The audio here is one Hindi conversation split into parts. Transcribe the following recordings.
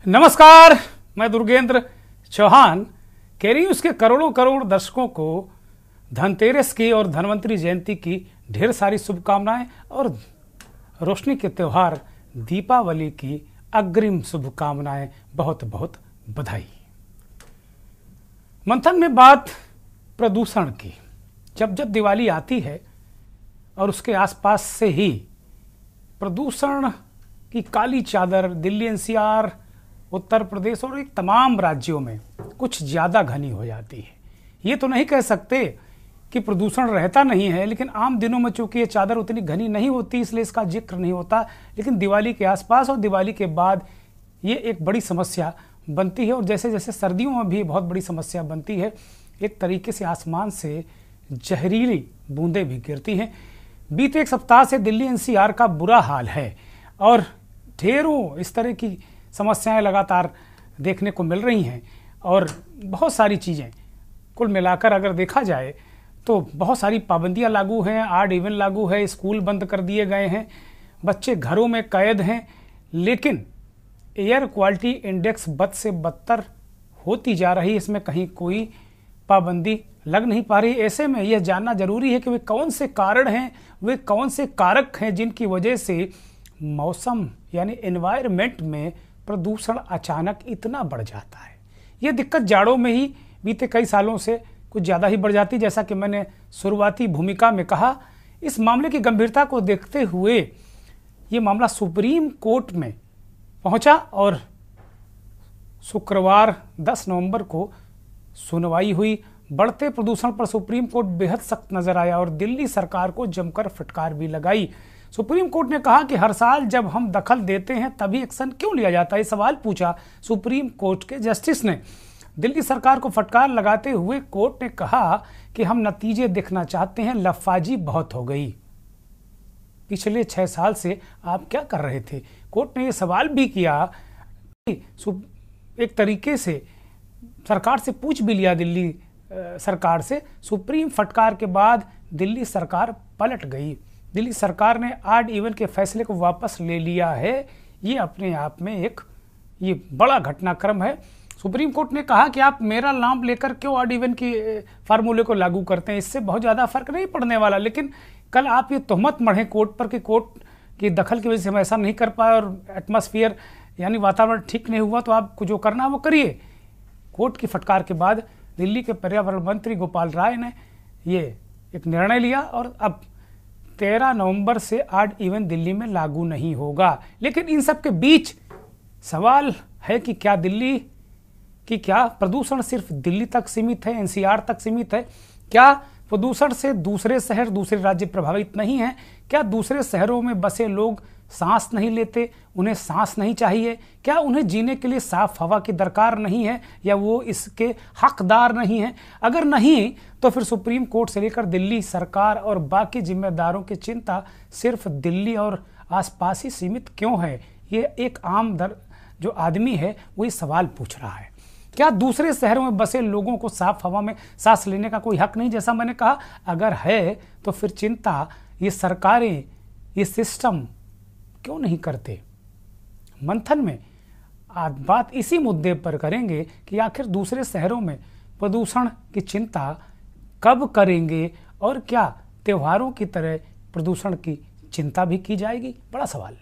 नमस्कार, मैं दुर्गेंद्र चौहान कैरियर्स के करोड़ों करोड़ दर्शकों को धनतेरस की और धनवंतरी जयंती की ढेर सारी शुभकामनाएं और रोशनी के त्यौहार दीपावली की अग्रिम शुभकामनाएं, बहुत बहुत बधाई। मंथन में बात प्रदूषण की। जब जब दिवाली आती है और उसके आसपास से ही प्रदूषण की काली चादर दिल्ली एनसीआर, उत्तर प्रदेश और एक तमाम राज्यों में कुछ ज़्यादा घनी हो जाती है। ये तो नहीं कह सकते कि प्रदूषण रहता नहीं है, लेकिन आम दिनों में चूंकि ये चादर उतनी घनी नहीं होती इसलिए इसका जिक्र नहीं होता, लेकिन दिवाली के आसपास और दिवाली के बाद ये एक बड़ी समस्या बनती है। और जैसे जैसे सर्दियों में भी बहुत बड़ी समस्या बनती है, एक तरीके से आसमान से जहरीली बूंदें भी गिरती हैं। बीते एक सप्ताह से दिल्ली एनसीआर का बुरा हाल है और ढेरों इस तरह की समस्याएं लगातार देखने को मिल रही हैं। और बहुत सारी चीज़ें कुल मिलाकर अगर देखा जाए तो बहुत सारी पाबंदियां लागू हैं, ऑड इवन लागू है, स्कूल बंद कर दिए गए हैं, बच्चे घरों में कैद हैं, लेकिन एयर क्वालिटी इंडेक्स बद से बदतर होती जा रही है। इसमें कहीं कोई पाबंदी लग नहीं पा रही। ऐसे में यह जानना जरूरी है कि वे कौन से कारण हैं, वे कौन से कारक हैं जिनकी वजह से मौसम यानी एनवायरनमेंट में प्रदूषण अचानक इतना बढ़ जाता है। यह दिक्कत जाड़ों में ही बीते कई सालों से कुछ ज़्यादा ही बढ़ जाती। जैसा कि मैंने शुरुआती भूमिका में कहा, इस मामले की गंभीरता को देखते हुए ये मामला सुप्रीम कोर्ट में पहुंचा और शुक्रवार 10 नवंबर को सुनवाई हुई। बढ़ते प्रदूषण पर सुप्रीम कोर्ट बेहद सख्त नजर आया और दिल्ली सरकार को जमकर फटकार भी लगाई। सुप्रीम कोर्ट ने कहा कि हर साल जब हम दखल देते हैं तभी एक्शन क्यों लिया जाता है, सवाल पूछा सुप्रीम कोर्ट के जस्टिस ने। दिल्ली सरकार को फटकार लगाते हुए कोर्ट ने कहा कि हम नतीजे देखना चाहते हैं, लफाजी बहुत हो गई। पिछले 6 साल से आप क्या कर रहे थे? कोर्ट ने यह सवाल भी किया कि एक तरीके से सरकार से पूछ भी लिया दिल्ली सरकार से। सुप्रीम फटकार के बाद दिल्ली सरकार पलट गई। दिल्ली सरकार ने ऑड इवन के फैसले को वापस ले लिया है। ये अपने आप में एक ये बड़ा घटनाक्रम है। सुप्रीम कोर्ट ने कहा कि आप मेरा नाम लेकर क्यों ऑड इवन की फार्मूले को लागू करते हैं, इससे बहुत ज़्यादा फर्क नहीं पड़ने वाला। लेकिन कल आप ये तोहमत मढ़ें कोर्ट पर कि कोर्ट की दखल की वजह से हम ऐसा नहीं कर पाए और एटमॉस्फेयर यानी वातावरण ठीक नहीं हुआ, तो आप जो करना है वो करिए। कोर्ट की फटकार के बाद दिल्ली के पर्यावरण मंत्री गोपाल राय ने ये एक निर्णय लिया और अब 13 नवंबर से ऑड इवन दिल्ली में लागू नहीं होगा। लेकिन इन सब के बीच सवाल है कि क्या प्रदूषण सिर्फ दिल्ली तक सीमित है, एनसीआर तक सीमित है? क्या प्रदूषण से दूसरे शहर, दूसरे राज्य प्रभावित नहीं हैं? क्या दूसरे शहरों में बसे लोग सांस नहीं लेते, उन्हें सांस नहीं चाहिए? क्या उन्हें जीने के लिए साफ हवा की दरकार नहीं है या वो इसके हकदार नहीं है? अगर नहीं तो फिर सुप्रीम कोर्ट से लेकर दिल्ली सरकार और बाकी जिम्मेदारों की चिंता सिर्फ दिल्ली और आसपास ही सीमित क्यों है? ये एक आम जो आदमी है वो ये सवाल पूछ रहा है। क्या दूसरे शहरों में बसे लोगों को साफ हवा में सांस लेने का कोई हक नहीं? जैसा मैंने कहा, अगर है तो फिर चिंता ये सरकारें, ये सिस्टम क्यों नहीं करते? मंथन में आज बात इसी मुद्दे पर करेंगे कि आखिर दूसरे शहरों में प्रदूषण की चिंता कब करेंगे और क्या त्योहारों की तरह प्रदूषण की चिंता भी की जाएगी? बड़ा सवाल।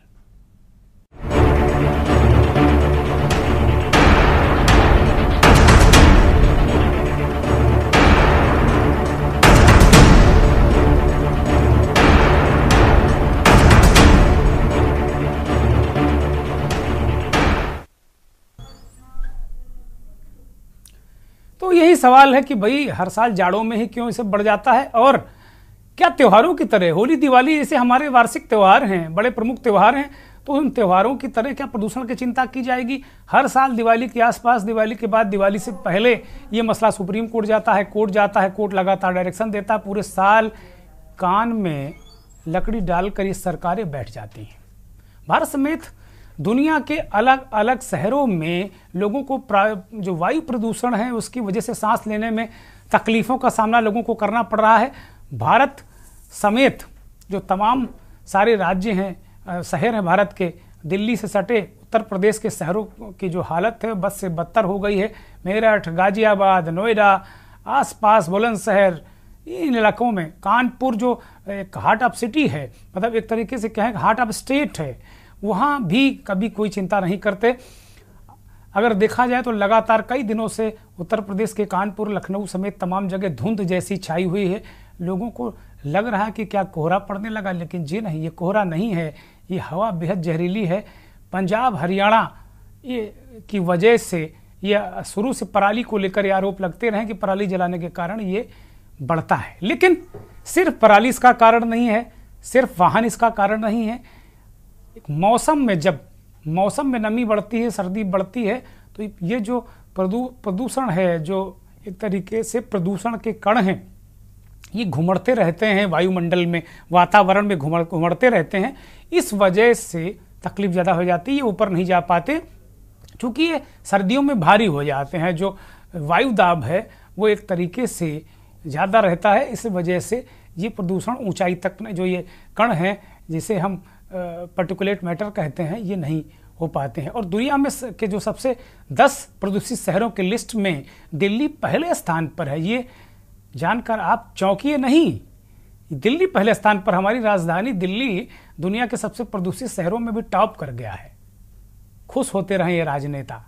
तो यही सवाल है कि भाई हर साल जाड़ों में ही क्यों इसे बढ़ जाता है? और क्या त्योहारों की तरह होली दिवाली जैसे हमारे वार्षिक त्यौहार हैं, बड़े प्रमुख त्यौहार हैं, तो उन त्योहारों की तरह क्या प्रदूषण की चिंता की जाएगी? हर साल दिवाली के आसपास, दिवाली के बाद, दिवाली से पहले ये मसला सुप्रीम कोर्ट जाता है, कोर्ट लगातार डायरेक्शन देता है, पूरे साल कान में लकड़ी डालकर ये सरकारें बैठ जाती हैं। भारत समेत दुनिया के अलग अलग शहरों में लोगों को जो वायु प्रदूषण है उसकी वजह से सांस लेने में तकलीफ़ों का सामना लोगों को करना पड़ रहा है। भारत समेत जो तमाम सारे राज्य हैं, शहर हैं भारत के, दिल्ली से सटे उत्तर प्रदेश के शहरों की जो हालत है बद से बदतर हो गई है। मेरठ, गाजियाबाद, नोएडा, आसपास बुलंदशहर, इन इलाकों में, कानपुर जो एक हार्ट ऑफ सिटी है, मतलब एक तरीके से कहें हार्ट ऑफ स्टेट है, वहाँ भी कभी कोई चिंता नहीं करते। अगर देखा जाए तो लगातार कई दिनों से उत्तर प्रदेश के कानपुर, लखनऊ समेत तमाम जगह धुंध जैसी छाई हुई है। लोगों को लग रहा है कि क्या कोहरा पड़ने लगा, लेकिन जी नहीं, ये कोहरा नहीं है, ये हवा बेहद जहरीली है। पंजाब, हरियाणा ये की वजह से ये शुरू से पराली को लेकर ये आरोप लगते रहे कि पराली जलाने के कारण ये बढ़ता है, लेकिन सिर्फ पराली इसका कारण नहीं है, सिर्फ वाहन इसका कारण नहीं है। मौसम में जब मौसम में नमी बढ़ती है, सर्दी बढ़ती है, तो ये जो प्रदूषण है, जो एक तरीके से प्रदूषण के कण हैं, ये घुमड़ते रहते हैं वायुमंडल में, वातावरण में घुमड़ते रहते हैं। इस वजह से तकलीफ ज़्यादा हो जाती है, ये ऊपर नहीं जा पाते, क्योंकि ये सर्दियों में भारी हो जाते हैं। जो वायु दाब है वो एक तरीके से ज़्यादा रहता है, इस वजह से ये प्रदूषण ऊंचाई तक जो ये कण हैं, जिसे हम पार्टिकुलेट मैटर कहते हैं, ये नहीं हो पाते हैं। और दुनिया में के जो सबसे 10 प्रदूषित शहरों की लिस्ट में दिल्ली पहले स्थान पर है। ये जानकर आप चौंकिए नहीं, दिल्ली पहले स्थान पर, हमारी राजधानी दिल्ली दुनिया के सबसे प्रदूषित शहरों में भी टॉप कर गया है। खुश होते रहे ये राजनेता,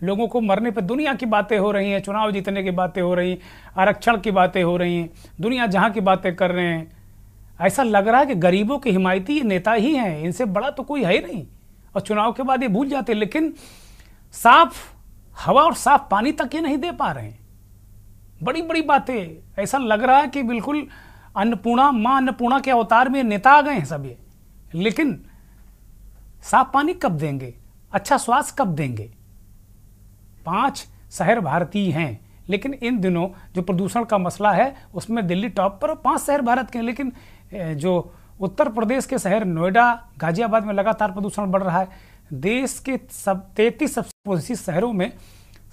लोगों को मरने पर दुनिया की बातें हो रही हैं, चुनाव जीतने की बातें हो रही हैं, आरक्षण की बातें हो रही हैं, दुनिया जहां की बातें कर रहे हैं। ऐसा लग रहा है कि गरीबों के हिमायती ये नेता ही हैं, इनसे बड़ा तो कोई है ही नहीं, और चुनाव के बाद ये भूल जाते। लेकिन साफ हवा और साफ पानी तक ये नहीं दे पा रहे हैं। बड़ी बड़ी बातें, ऐसा लग रहा है कि बिल्कुल अन्नपूर्णा, मां अन्नपूर्णा के अवतार में नेता आ गए हैं सब ये। लेकिन साफ पानी कब देंगे, अच्छा स्वास्थ्य कब देंगे? 5 शहर भारतीय हैं, लेकिन इन दिनों जो प्रदूषण का मसला है उसमें दिल्ली टॉप पर, और 5 शहर भारत के हैं। लेकिन जो उत्तर प्रदेश के शहर नोएडा, गाजियाबाद में लगातार प्रदूषण बढ़ रहा है। देश के 33 सबसे प्रदूषित शहरों में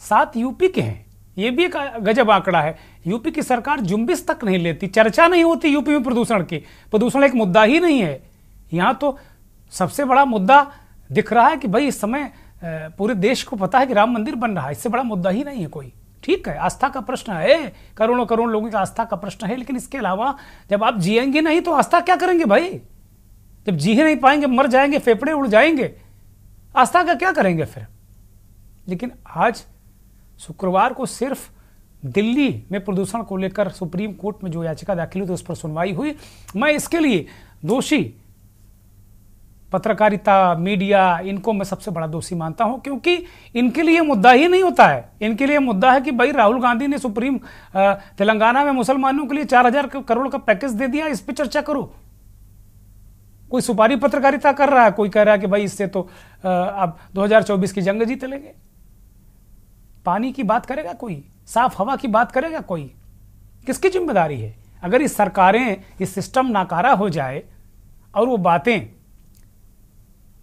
7 यूपी के हैं। ये भी एक गजब आंकड़ा है। यूपी की सरकार जुम्बिश तक नहीं लेती, चर्चा नहीं होती यूपी में प्रदूषण की। प्रदूषण एक मुद्दा ही नहीं है। यहाँ तो सबसे बड़ा मुद्दा दिख रहा है कि भाई इस समय पूरे देश को पता है कि राम मंदिर बन रहा है, इससे बड़ा मुद्दा ही नहीं है कोई। ठीक है, आस्था का प्रश्न है, करोड़ों करोड़ लोगों की आस्था का प्रश्न है, लेकिन इसके अलावा जब आप जिएंगे नहीं तो आस्था क्या करेंगे भाई? जब जी ही नहीं पाएंगे, मर जाएंगे, फेफड़े उड़ जाएंगे, आस्था का क्या करेंगे फिर? लेकिन आज शुक्रवार को सिर्फ दिल्ली में प्रदूषण को लेकर सुप्रीम कोर्ट में जो याचिका दाखिल हुई तो उस पर सुनवाई हुई। मैं इसके लिए दोषी पत्रकारिता, मीडिया, इनको मैं सबसे बड़ा दोषी मानता हूं, क्योंकि इनके लिए मुद्दा ही नहीं होता है। इनके लिए मुद्दा है कि भाई राहुल गांधी ने तेलंगाना में मुसलमानों के लिए 4000 करोड़ का पैकेज दे दिया, इस पर चर्चा करो। कोई सुपारी पत्रकारिता कर रहा है, कोई कह रहा है कि भाई इससे तो अब 2024 की जंग जीत लेंगे। पानी की बात करेगा कोई? साफ हवा की बात करेगा कोई? किसकी जिम्मेदारी है? अगर इस सरकारें, इस सिस्टम नाकारा हो जाए और वो बातें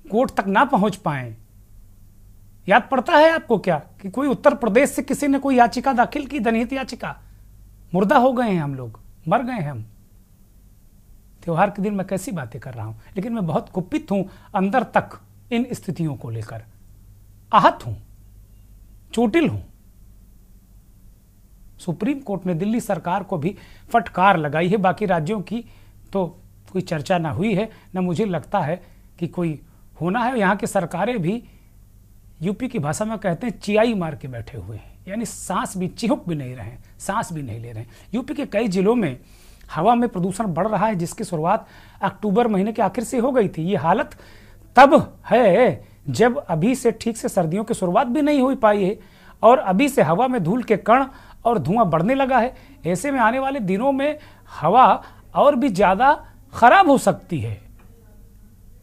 कोर्ट तक ना पहुंच पाए। याद पड़ता है आपको क्या कि कोई उत्तर प्रदेश से किसी ने कोई याचिका दाखिल की, जनहित याचिका? मुर्दा हो गए हैं हम लोग, मर गए हैं हम। त्योहार के दिन मैं कैसी बातें कर रहा हूं, लेकिन मैं बहुत कुपित हूं अंदर तक इन स्थितियों को लेकर, आहत हूं, चोटिल हूं। सुप्रीम कोर्ट ने दिल्ली सरकार को भी फटकार लगाई है। बाकी राज्यों की तो कोई चर्चा ना हुई है, ना मुझे लगता है कि कोई होना है। यहाँ की सरकारें भी यूपी की भाषा में कहते हैं चियाई मार के बैठे हुए हैं, यानी सांस भी, चिहुक भी नहीं रहे, सांस भी नहीं ले रहे हैं। यूपी के कई जिलों में हवा में प्रदूषण बढ़ रहा है, जिसकी शुरुआत अक्टूबर महीने के आखिर से हो गई थी। ये हालत तब है जब अभी से ठीक से सर्दियों की शुरुआत भी नहीं हो पाई है, और अभी से हवा में धूल के कण और धुआं बढ़ने लगा है। ऐसे में आने वाले दिनों में हवा और भी ज़्यादा खराब हो सकती है।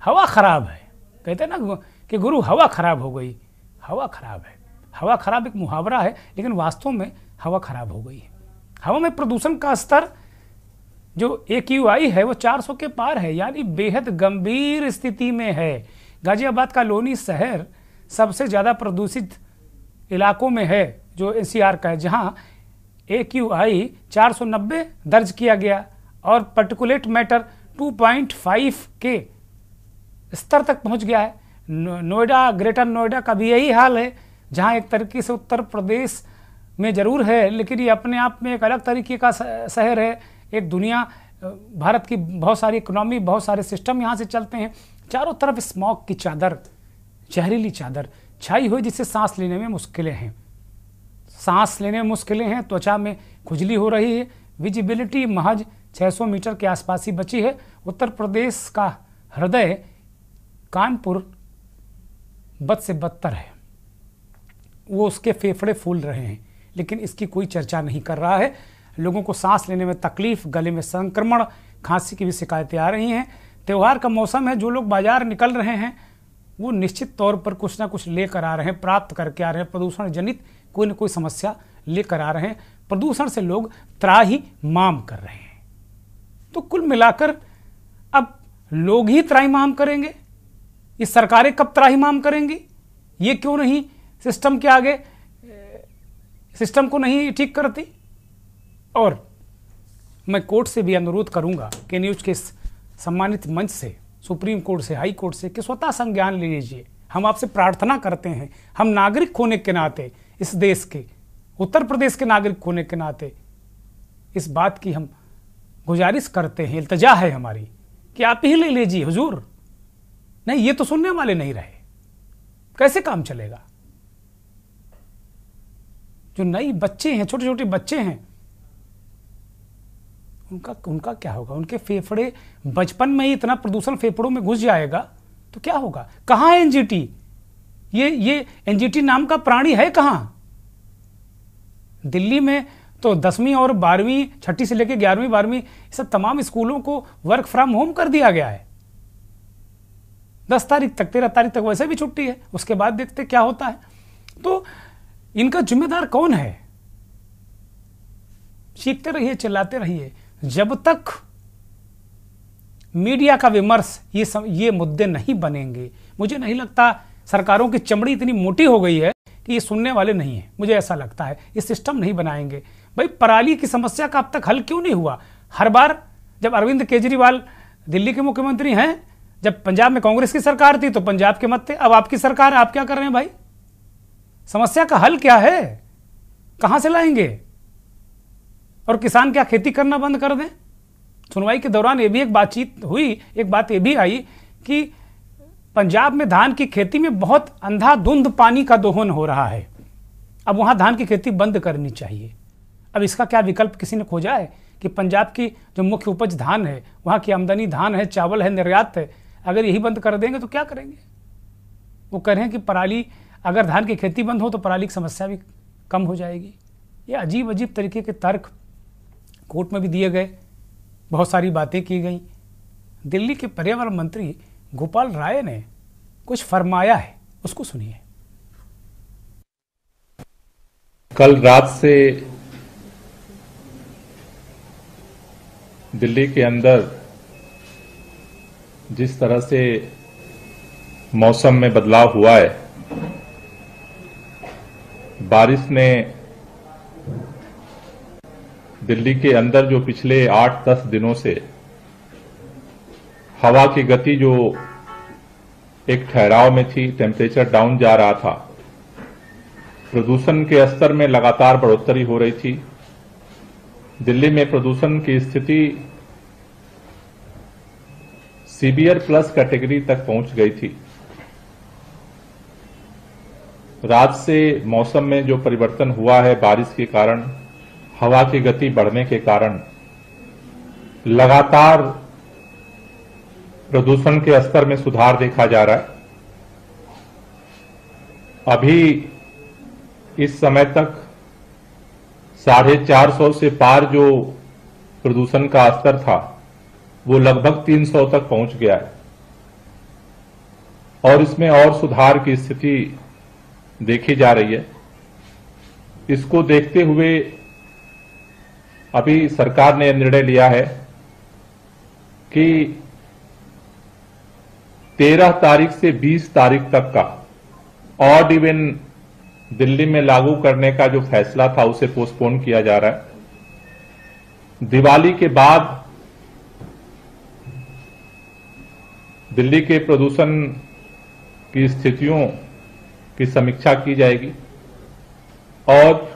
हवा खराब है, कहते हैं ना कि गुरु हवा खराब हो गई। हवा खराब है, हवा खराब एक मुहावरा है, लेकिन वास्तव में हवा खराब हो गई है। हवा में प्रदूषण का स्तर जो AQI है वो 400 के पार है, यानी बेहद गंभीर स्थिति में है। गाजियाबाद का लोनी शहर सबसे ज़्यादा प्रदूषित इलाकों में है, जो NCR का है, जहाँ AQI 490 दर्ज किया गया और पार्टिकुलेट मैटर 2.5 के स्तर तक पहुंच गया है। नोएडा, ग्रेटर नोएडा का भी यही हाल है, जहां एक तरीके से उत्तर प्रदेश में जरूर है, लेकिन ये अपने आप में एक अलग तरीके का शहर है। एक दुनिया, भारत की बहुत सारी इकोनॉमी, बहुत सारे सिस्टम यहाँ से चलते हैं। चारों तरफ स्मॉग की चादर, जहरीली चादर छाई हुई, जिससे सांस लेने में मुश्किलें हैं। सांस लेने में मुश्किलें हैं, त्वचा में खुजली हो रही है, विजिबिलिटी महज 600 मीटर के आसपास ही बची है। उत्तर प्रदेश का हृदय कानपुर बद से बदतर है, वो उसके फेफड़े फूल रहे हैं, लेकिन इसकी कोई चर्चा नहीं कर रहा है। लोगों को सांस लेने में तकलीफ, गले में संक्रमण, खांसी की भी शिकायतें आ रही हैं। त्यौहार का मौसम है, जो लोग बाजार निकल रहे हैं वो निश्चित तौर पर कुछ ना कुछ लेकर आ रहे हैं, प्राप्त करके आ रहे हैं, प्रदूषण जनित कोई न कोई समस्या लेकर आ रहे हैं। प्रदूषण से लोग त्राहिमाम कर रहे हैं। तो कुल मिलाकर अब लोग ही त्राहिमाम करेंगे, ये सरकारें कब त्राहिमाम करेंगी? ये क्यों नहीं सिस्टम के आगे, सिस्टम को नहीं ठीक करती? और मैं कोर्ट से भी अनुरोध करूंगा कि न्यूज के सम्मानित मंच से, सुप्रीम कोर्ट से, हाई कोर्ट से, कि स्वतः संज्ञान ले लीजिए। हम आपसे प्रार्थना करते हैं, हम नागरिक होने के नाते, इस देश के, उत्तर प्रदेश के नागरिक होने के नाते इस बात की हम गुजारिश करते हैं, इल्तजा है हमारी कि आप ही ले लीजिए हुजूर। नहीं, ये तो सुनने वाले नहीं रहे, कैसे काम चलेगा? जो नई बच्चे हैं, छोटे छोटे बच्चे हैं, उनका क्या होगा? उनके फेफड़े बचपन में ही इतना प्रदूषण फेफड़ों में घुस जाएगा तो क्या होगा? कहां है एनजीटी? ये एनजीटी नाम का प्राणी है कहां? दिल्ली में तो 10वीं और 12वीं, छठी से लेकर 11वीं 12वीं सब तमाम स्कूलों को वर्क फ्रॉम होम कर दिया गया है। 10 तारीख तक, 13 तारीख तक वैसे भी छुट्टी है, उसके बाद देखते क्या होता है। तो इनका जिम्मेदार कौन है? सीखते रहिए, चिल्लाते रहिए। जब तक मीडिया का विमर्श, ये मुद्दे नहीं बनेंगे, मुझे नहीं लगता, सरकारों की चमड़ी इतनी मोटी हो गई है कि ये सुनने वाले नहीं है। मुझे ऐसा लगता है ये सिस्टम नहीं बनाएंगे। भाई, पराली की समस्या का अब तक हल क्यों नहीं हुआ? हर बार जब अरविंद केजरीवाल दिल्ली के मुख्यमंत्री हैं, जब पंजाब में कांग्रेस की सरकार थी तो पंजाब के मत थे, अब आपकी सरकार है, आप क्या कर रहे हैं भाई? समस्या का हल क्या है? कहां से लाएंगे? और किसान क्या खेती करना बंद कर दें? सुनवाई के दौरान ये भी एक बातचीत हुई, एक बात ये भी आई कि पंजाब में धान की खेती में बहुत अंधाधुंध पानी का दोहन हो रहा है, अब वहां धान की खेती बंद करनी चाहिए। अब इसका क्या विकल्प किसी ने खोजा है कि पंजाब की जो मुख्य उपज धान है, वहां की आमदनी धान है, चावल है, निर्यात है, अगर यही बंद कर देंगे तो क्या करेंगे? वो कह रहे हैं कि पराली, अगर धान की खेती बंद हो तो पराली की समस्या भी कम हो जाएगी। ये अजीब अजीब तरीके के तर्क कोर्ट में भी दिए गए, बहुत सारी बातें की गई। दिल्ली के पर्यावरण मंत्री गोपाल राय ने कुछ फरमाया है, उसको सुनिए। कल रात से दिल्ली के अंदर जिस तरह से मौसम में बदलाव हुआ है, बारिश ने दिल्ली के अंदर जो पिछले 8-10 दिनों से हवा की गति जो एक ठहराव में थी, टेम्परेचर डाउन जा रहा था, प्रदूषण के स्तर में लगातार बढ़ोतरी हो रही थी। दिल्ली में प्रदूषण की स्थिति सीवियर प्लस कैटेगरी तक पहुंच गई थी। रात से मौसम में जो परिवर्तन हुआ है, बारिश के कारण, हवा की गति बढ़ने के कारण लगातार प्रदूषण के स्तर में सुधार देखा जा रहा है। अभी इस समय तक 450 से पार जो प्रदूषण का स्तर था वो लगभग 300 तक पहुंच गया है और इसमें और सुधार की स्थिति देखी जा रही है। इसको देखते हुए अभी सरकार ने निर्णय लिया है कि 13 तारीख से 20 तारीख तक का ऑड इवन दिल्ली में लागू करने का जो फैसला था उसे पोस्टपोन किया जा रहा है। दिवाली के बाद दिल्ली के प्रदूषण की स्थितियों की समीक्षा की जाएगी और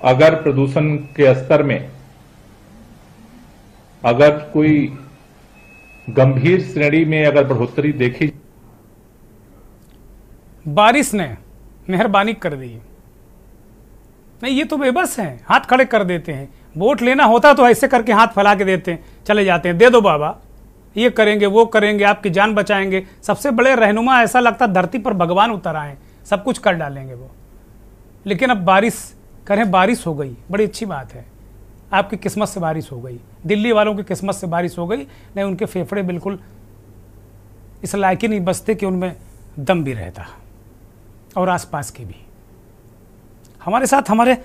अगर प्रदूषण के स्तर में अगर कोई गंभीर श्रेणी में अगर बढ़ोतरी देखी, बारिश ने मेहरबानी कर दी। नहीं, ये तो बेबस हैं, हाथ खड़े कर देते हैं। वोट लेना होता तो ऐसे करके हाथ फैला के देते हैं, चले जाते हैं, दे दो बाबा, ये करेंगे वो करेंगे, आपकी जान बचाएंगे। सबसे बड़े रहनुमा, ऐसा लगता धरती पर भगवान उतर आए, सब कुछ कर डालेंगे वो। लेकिन अब बारिश करें, बारिश हो गई, बड़ी अच्छी बात है। आपकी किस्मत से बारिश हो गई, दिल्ली वालों की किस्मत से बारिश हो गई। नहीं, उनके फेफड़े बिल्कुल इस लायक ही नहीं बचते कि उनमें दम भी रहता, और आसपास के भी। हमारे साथ हमारे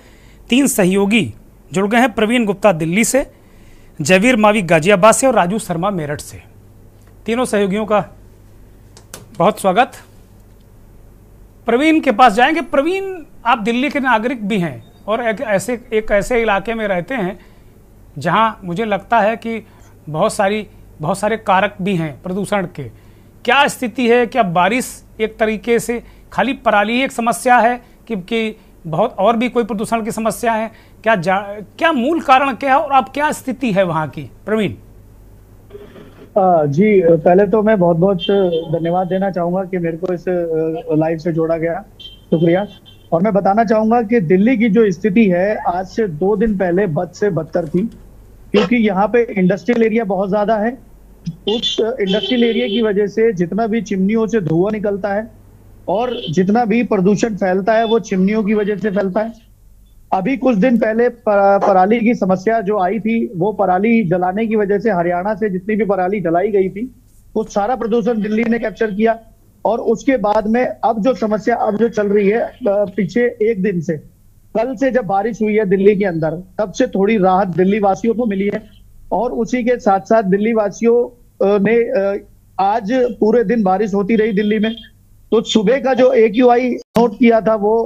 3 सहयोगी जुड़ गए हैं। प्रवीण गुप्ता दिल्ली से, जयवीर मावी गाजियाबाद से और राजू शर्मा मेरठ से। तीनों सहयोगियों का बहुत स्वागत। प्रवीण के पास जाएंगे। प्रवीण, आप दिल्ली के नागरिक भी हैं और एक ऐसे इलाके में रहते हैं जहां मुझे लगता है कि बहुत सारे कारक भी हैं प्रदूषण के। क्या स्थिति है? क्या बारिश एक तरीके से खाली पराली एक समस्या है कि बहुत और भी कोई प्रदूषण की समस्या है? क्या मूल कारण क्या है और अब क्या स्थिति है वहां की? प्रवीण जी, पहले तो मैं बहुत बहुत धन्यवाद देना चाहूंगा कि मेरे को इस लाइव से जोड़ा गया, शुक्रिया। और मैं बताना चाहूंगा कि दिल्ली की जो स्थिति है आज से 2 दिन पहले बद से बदतर थी, क्योंकि यहाँ पे इंडस्ट्रियल एरिया बहुत ज्यादा है। उस इंडस्ट्रियल एरिया की वजह से जितना भी चिमनियों से धुआं निकलता है और जितना भी प्रदूषण फैलता है वो चिमनियों की वजह से फैलता है। अभी कुछ दिन पहले पराली की समस्या जो आई थी, वो पराली जलाने की वजह से हरियाणा से जितनी भी पराली जलाई गई थी वो सारा प्रदूषण दिल्ली ने कैप्चर किया। और उसके बाद में अब जो समस्या अब जो चल रही है, पीछे 1 दिन से, कल से जब बारिश हुई है दिल्ली के अंदर, तब से थोड़ी राहत दिल्ली वासियों को मिली है। और उसी के साथ साथ दिल्ली वासियों ने आज पूरे दिन बारिश होती रही दिल्ली में। तो सुबह का जो AQI नोट किया था वो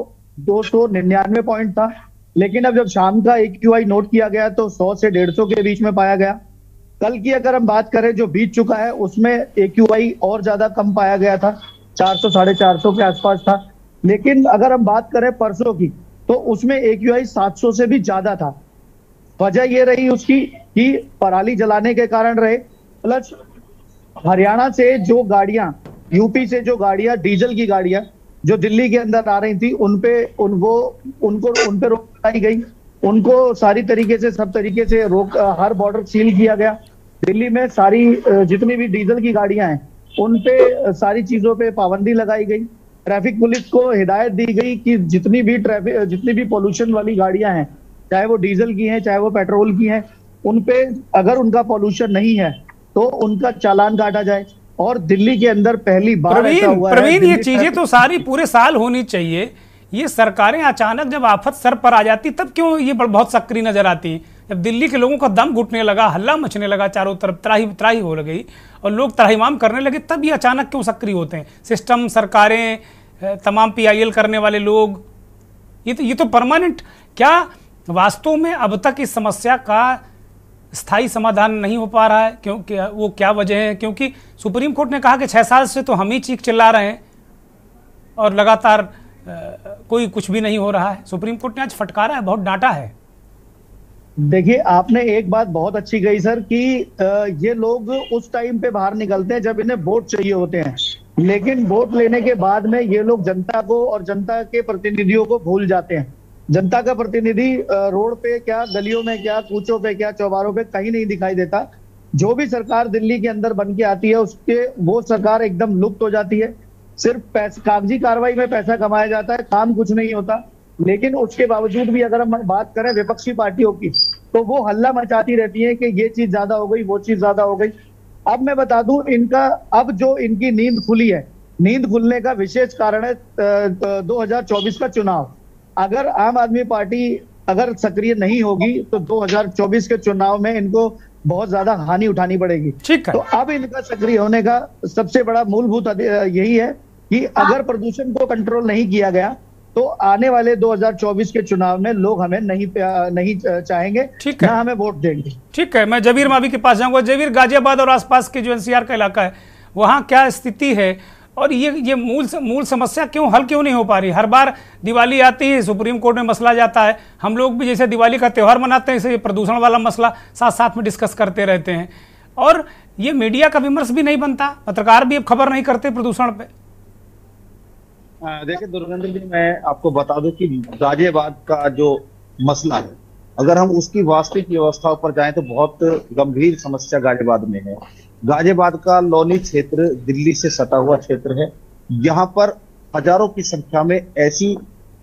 299 पॉइंट था, लेकिन अब जब शाम का AQI नोट किया गया तो 100 से 150 के बीच में पाया गया। कल की अगर हम बात करें जो बीत चुका है उसमें AQI और ज्यादा कम पाया गया था, 400 450 के आसपास था। लेकिन अगर हम बात करें परसों की तो उसमें AQI 700 से भी ज्यादा था। वजह ये रही उसकी कि पराली जलाने के कारण रहे, प्लस हरियाणा से जो गाड़ियां, यूपी से जो गाड़ियां, डीजल की गाड़ियां जो दिल्ली के अंदर आ रही थी, उन पे रोक लगाई गई। उनको सारी तरीके से, सब तरीके से रोक, हर बॉर्डर सील किया गया। दिल्ली में सारी जितनी भी डीजल की गाड़ियां हैं उन पे सारी चीजों पे पाबंदी लगाई गई। ट्रैफिक पुलिस को हिदायत दी गई कि जितनी भी पोल्यूशन वाली गाड़ियां हैं, चाहे वो डीजल की हैं चाहे वो पेट्रोल की हैं, उन पे अगर उनका पोल्यूशन नहीं है तो उनका चालान काटा जाए। और दिल्ली के अंदर पहली बार ऐसा हुआ है। प्रवीण, ये चीजें तो सारी पूरे साल होनी चाहिए। ये सरकारें अचानक जब आफत सर पर आ जाती तब क्यों ये बहुत सक्रिय नजर आती? जब दिल्ली के लोगों का दम घुटने लगा, हल्ला मचने लगा, चारों तरफ त्राही हो गई और लोग त्राहिमाम करने लगे, तब ये अचानक क्यों सक्रिय होते हैं? सिस्टम, सरकारें, तमाम PIL करने वाले लोग, ये तो परमानेंट। क्या वास्तव में अब तक इस समस्या का स्थायी समाधान नहीं हो पा रहा है? क्योंकि वो क्या वजह है? क्योंकि सुप्रीम कोर्ट ने कहा कि 6 साल से तो हम ही चीख चिल्ला रहे हैं और लगातार कोई कुछ भी नहीं हो रहा है। सुप्रीम कोर्ट ने आज फटकारा है, बहुत डांटा है। देखिए, आपने एक बात बहुत अच्छी कही सर कि ये लोग उस टाइम पे बाहर निकलते हैं जब इन्हें वोट चाहिए होते हैं, लेकिन वोट लेने के बाद में ये लोग जनता को और जनता के प्रतिनिधियों को भूल जाते हैं। जनता का प्रतिनिधि रोड पे क्या, गलियों में क्या, कूचों पे क्या, चौबारों पे कहीं नहीं दिखाई देता। जो भी सरकार दिल्ली के अंदर बन के आती है उसके वो सरकार एकदम लुप्त हो जाती है। सिर्फ कागजी कार्रवाई में पैसा कमाया जाता है, काम कुछ नहीं होता। लेकिन उसके बावजूद भी अगर हम बात करें विपक्षी पार्टियों की तो वो हल्ला मचाती रहती है कि ये चीज ज्यादा हो गई, वो चीज ज्यादा हो गई। अब मैं बता दूं, इनका अब जो इनकी नींद खुली है, नींद खुलने का विशेष कारण है 2024 का चुनाव। अगर आम आदमी पार्टी अगर सक्रिय नहीं होगी तो 2024 के चुनाव में इनको बहुत ज्यादा हानि उठानी पड़ेगी। ठीक है। तो अब इनका सक्रिय होने का सबसे बड़ा मूलभूत यही है कि अगर प्रदूषण को कंट्रोल नहीं किया गया तो आने वाले 2024 के चुनाव में लोग हमें नहीं चाहेंगे, ना हमें वोट देंगे। ठीक है, मैं जयवीर मावी के पास जाऊंगा। जयवीर, गाजियाबाद और आसपास के जो NCR का इलाका है वहां क्या स्थिति है? और ये मूल समस्या हल क्यों नहीं हो पा रही? हर बार दिवाली आती है, सुप्रीम कोर्ट में मसला जाता है, हम लोग भी जैसे दिवाली का त्यौहार मनाते हैं, इसे प्रदूषण वाला मसला साथ साथ में डिस्कस करते रहते हैं, और ये मीडिया का विमर्श भी नहीं बनता, पत्रकार भी अब खबर नहीं करते प्रदूषण पे। देखिए दुर्गेंद्र जी, मैं आपको बता दूं कि गाजियाबाद का जो मसला है, अगर हम उसकी वास्तविक व्यवस्थाओं पर जाएं तो बहुत गंभीर समस्या गाजियाबाद में है। गाजियाबाद का लोनी क्षेत्र दिल्ली से सटा हुआ क्षेत्र है। यहाँ पर हजारों की संख्या में ऐसी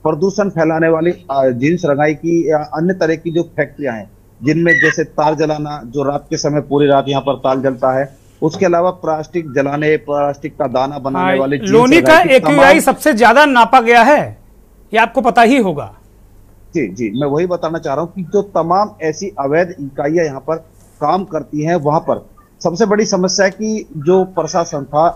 प्रदूषण फैलाने वाली जींस रंगाई की या अन्य तरह की जो फैक्ट्रियां हैं, जिनमें जैसे तार जलाना, जो रात के समय पूरी रात यहाँ पर तार जलता है, उसके अलावा प्लास्टिक जलाने, प्लास्टिक का दाना बनाने वाले लोनी का एक्यूआई सबसे ज्यादा नापा गया है, ये आपको पता ही होगा। जी जी, मैं वही बताना चाह रहा हूँ कि जो तमाम ऐसी अवैध इकाइयां यहाँ पर काम करती हैं, वहां पर सबसे बड़ी समस्या है कि जो प्रशासन था,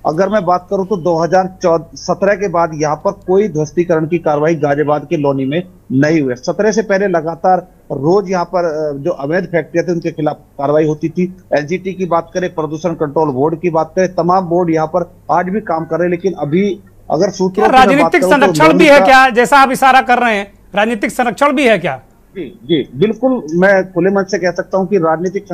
अगर मैं बात करूं तो 2017 के बाद यहाँ पर कोई ध्वस्तीकरण की कार्रवाई गाजियाबाद के लोनी में नहीं हुई। 17 से पहले लगातार रोज यहाँ पर जो अवैध फैक्ट्रियां थी उनके खिलाफ कार्रवाई होती थी। एनजीटी की बात करें, प्रदूषण कंट्रोल बोर्ड की बात करें, तमाम बोर्ड यहाँ पर आज भी काम कर रहे हैं। लेकिन अभी अगर सूत्रों राजनीतिक संरक्षण भी है क्या, जैसा आप इशारा कर रहे हैं, राजनीतिक संरक्षण भी है क्या? जी जी बिल्कुल, मैं खुले मन से कह सकता हूं कि राजनीतिक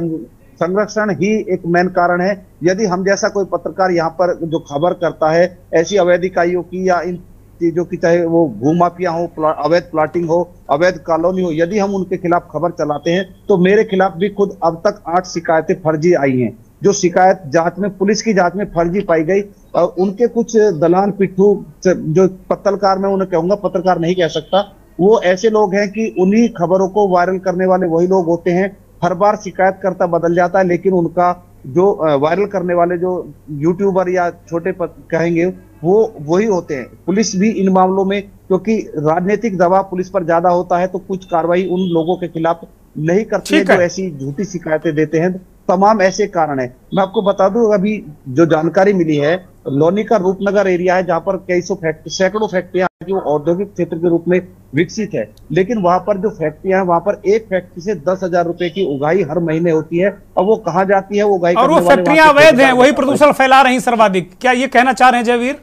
संरक्षण ही एक मेन कारण है। यदि हम जैसा कोई पत्रकार यहाँ पर जो खबर करता है ऐसी अवैध इकाइयों की या इन चीजों की, चाहे वो भूमाफिया हो, अवैध प्लाटिंग हो, अवैध कॉलोनी हो, यदि हम उनके खिलाफ खबर चलाते हैं तो मेरे खिलाफ भी खुद अब तक 8 शिकायतें फर्जी आई हैं। जो शिकायत जांच में, पुलिस की जांच में फर्जी पाई गई, और उनके कुछ दलाल पिट्ठू, जो पत्रकार, मैं उन्हें कहूंगा, पत्रकार नहीं कह सकता, वो ऐसे लोग हैं कि उन्हीं खबरों को वायरल करने वाले वही लोग होते हैं। हर बार शिकायतकर्ता बदल जाता है, लेकिन उनका जो वायरल करने वाले जो यूट्यूबर या छोटे कहेंगे वो वही होते हैं। पुलिस भी इन मामलों में, क्योंकि राजनीतिक दबाव पुलिस पर ज्यादा होता है, तो कुछ कार्रवाई उन लोगों के खिलाफ नहीं करती है जो ऐसी झूठी शिकायतें देते हैं। तमाम ऐसे कारण है। मैं आपको बता दूं, अभी जो जानकारी मिली है, लोनी का रूपनगर एरिया है जहां पर कई सैकड़ों फैक्ट्रियां जो औद्योगिक क्षेत्र के रूप में विकसित है, लेकिन वहां पर जो फैक्ट्रियां हैं, वहां पर एक फैक्ट्री से 10,000 रुपए की उगाही हर महीने होती है। और वो कहाँ जाती है वो उगाही, और वो फैक्ट्रियां अवैध हैं, वही प्रदूषण फैला रही सर्वाधिक। क्या ये कहना चाह रहे हैं जयवीर?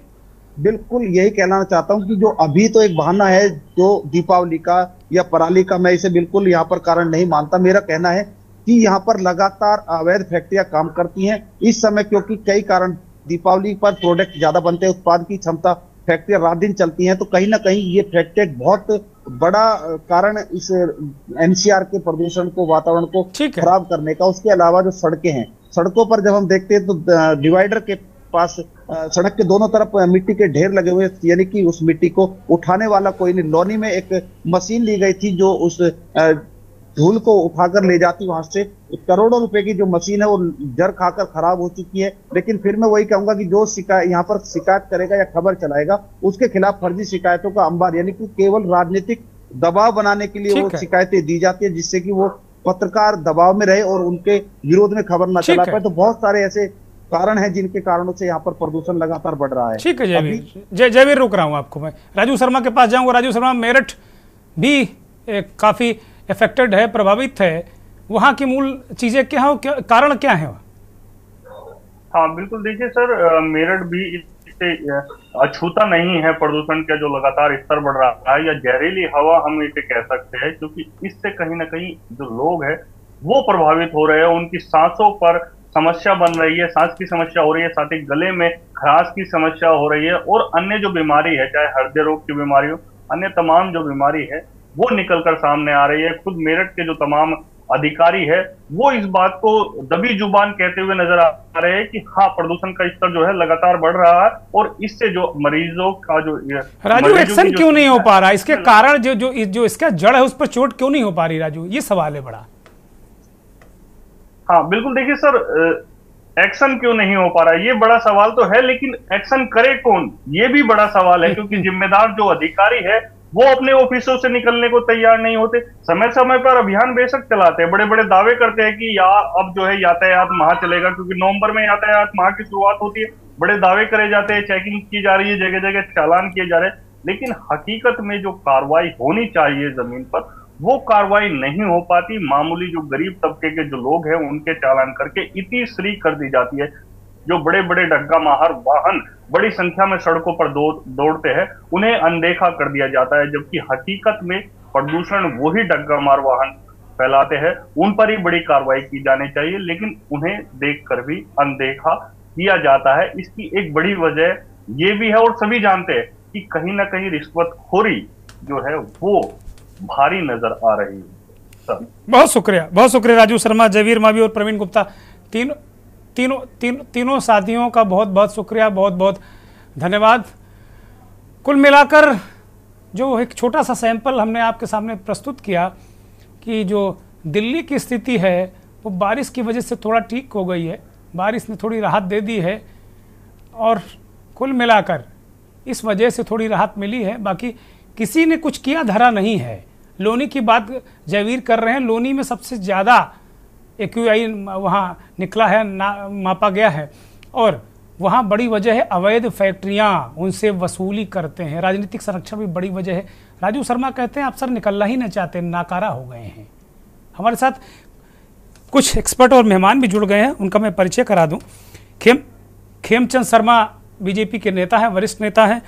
बिल्कुल यही कहना चाहता हूं कि जो अभी तो एक बहाना है जो दीपावली का या पराली का, मैं इसे बिल्कुल यहाँ पर कारण नहीं मानता। मेरा कहना है कि यहाँ पर लगातार अवैध फैक्ट्रियां काम करती हैं इस समय, क्योंकि कई कारण, दीपावली पर प्रोडक्ट ज्यादा बनते हैं, उत्पाद की क्षमता, फैक्ट्रियां रात दिन चलती हैं, तो कहीं ना कहीं ये फैक्ट्री एक बहुत बड़ा कारण इस एनसीआर के प्रदूषण को, वातावरण को खराब करने का। उसके अलावा जो सड़कें हैं, सड़कों पर जब हम देखते हैं तो डिवाइडर के पास सड़क के दोनों तरफ मिट्टी के ढेर लगे हुए, यानी कि उस मिट्टी को उठाने वाला कोई नहीं। लोनी में एक मशीन ली गई थी जो उस धूल को उठाकर ले जाती, वहां से करोड़ों रुपए की जो मशीन है वो जर खाकर खराब हो चुकी है। लेकिन फिर मैं वही कहूंगा कि जो यहाँ पर शिकायत करेगा या खबर चलाएगा, उसके खिलाफ फर्जी शिकायतों का अंबार, यानी कि केवल राजनीतिक दबाव बनाने के लिए वो शिकायतें दी जाती है, जिससे कि वो पत्रकार दबाव में रहे और उनके विरोध में खबर न चला पाए। तो बहुत सारे ऐसे कारण हैं जिनके कारणों से यहाँ पर प्रदूषण लगातार बढ़ रहा है। ठीक है जयवीर, जयवीर रुक रहा हूँ आपको। मैं राजू शर्मा के पास जाऊंगा। राजू शर्मा, मेरठ भी काफी इफेक्टेड है, प्रभावित है, वहां की मूल चीजें क्या है, कारण क्या है? हाँ बिल्कुल, देखिए सर, मेरठ भी इससे अछूता नहीं है। प्रदूषण का जो लगातार स्तर बढ़ रहा है, या जहरीली हवा हम इसे कह सकते हैं, क्योंकि इससे कहीं ना कहीं जो लोग हैं वो प्रभावित हो रहे हैं। उनकी सांसों पर समस्या बन रही है, सांस की समस्या हो रही है, साथ ही गले में खराश की समस्या हो रही है, और अन्य जो बीमारी है, चाहे हृदय रोग की बीमारी हो, अन्य तमाम जो बीमारी है वो निकलकर सामने आ रही है। खुद मेरठ के जो तमाम अधिकारी है वो इस बात को दबी जुबान कहते हुए नजर आ रहे हैं कि हाँ, प्रदूषण का स्तर जो है लगातार बढ़ रहा है, और इससे जो मरीजों का जो राजू एक्शन क्यों नहीं हो पा रहा, इसके कारण जो इसका जड़ है उस पर चोट क्यों नहीं हो पा रही राजू, ये सवाल है बड़ा। हाँ बिल्कुल, देखिए सर, एक्शन क्यों नहीं हो पा रहा है ये बड़ा सवाल तो है, लेकिन एक्शन करे कौन, ये भी बड़ा सवाल है। क्योंकि जिम्मेदार जो अधिकारी है वो अपने ऑफिसों से निकलने को तैयार नहीं होते। समय समय पर अभियान बेशक चलाते हैं, बड़े बड़े दावे करते हैं कि अब जो है यातायात माह चलेगा, क्योंकि नवंबर में यातायात माह की शुरुआत होती है। बड़े दावे करे जाते हैं, चेकिंग की जा रही है, जगह जगह चालान किए जा रहे हैं, लेकिन हकीकत में जो कार्रवाई होनी चाहिए जमीन पर वो कार्रवाई नहीं हो पाती। मामूली जो गरीब तबके के जो लोग हैं उनके चालान करके इति श्री कर दी जाती है। जो बड़े बड़े डग्गा माहर वाहन बड़ी संख्या में सड़कों पर दौड़ते हैं, उन्हें अनदेखा कर दिया जाता है, जबकि हकीकत में प्रदूषण वही डग्गा मार वाहन फैलाते हैं, उन पर ही बड़ी कार्रवाई की जानी चाहिए, लेकिन उन्हें देखकर भी अनदेखा किया जाता है। इसकी एक बड़ी वजह ये भी है, और सभी जानते हैं कि कहीं ना कहीं रिश्वतखोरी जो है वो भारी नजर आ रही है। सर बहुत शुक्रिया राजू शर्मा, जयवीर मावी और प्रवीण गुप्ता, तीनों साथियों का बहुत बहुत शुक्रिया, बहुत बहुत धन्यवाद। कुल मिलाकर जो एक छोटा सा सैंपल हमने आपके सामने प्रस्तुत किया कि जो दिल्ली की स्थिति है वो बारिश की वजह से थोड़ा ठीक हो गई है, बारिश ने थोड़ी राहत दे दी है और कुल मिलाकर इस वजह से थोड़ी राहत मिली है। बाकी किसी ने कुछ किया धरा नहीं है। लोनी की बात जयवीर कर रहे हैं, लोनी में सबसे ज़्यादा AQI वहाँ निकला है, मापा गया है, और वहाँ बड़ी वजह है अवैध फैक्ट्रियाँ, उनसे वसूली करते हैं। राजनीतिक संरक्षण भी बड़ी वजह है। राजू शर्मा कहते हैं अफसर निकलना ही नहीं चाहते, नाकारा हो गए हैं। हमारे साथ कुछ एक्सपर्ट और मेहमान भी जुड़ गए हैं, उनका मैं परिचय करा दूं। खेमचंद शर्मा बीजेपी के नेता हैं, वरिष्ठ नेता हैं,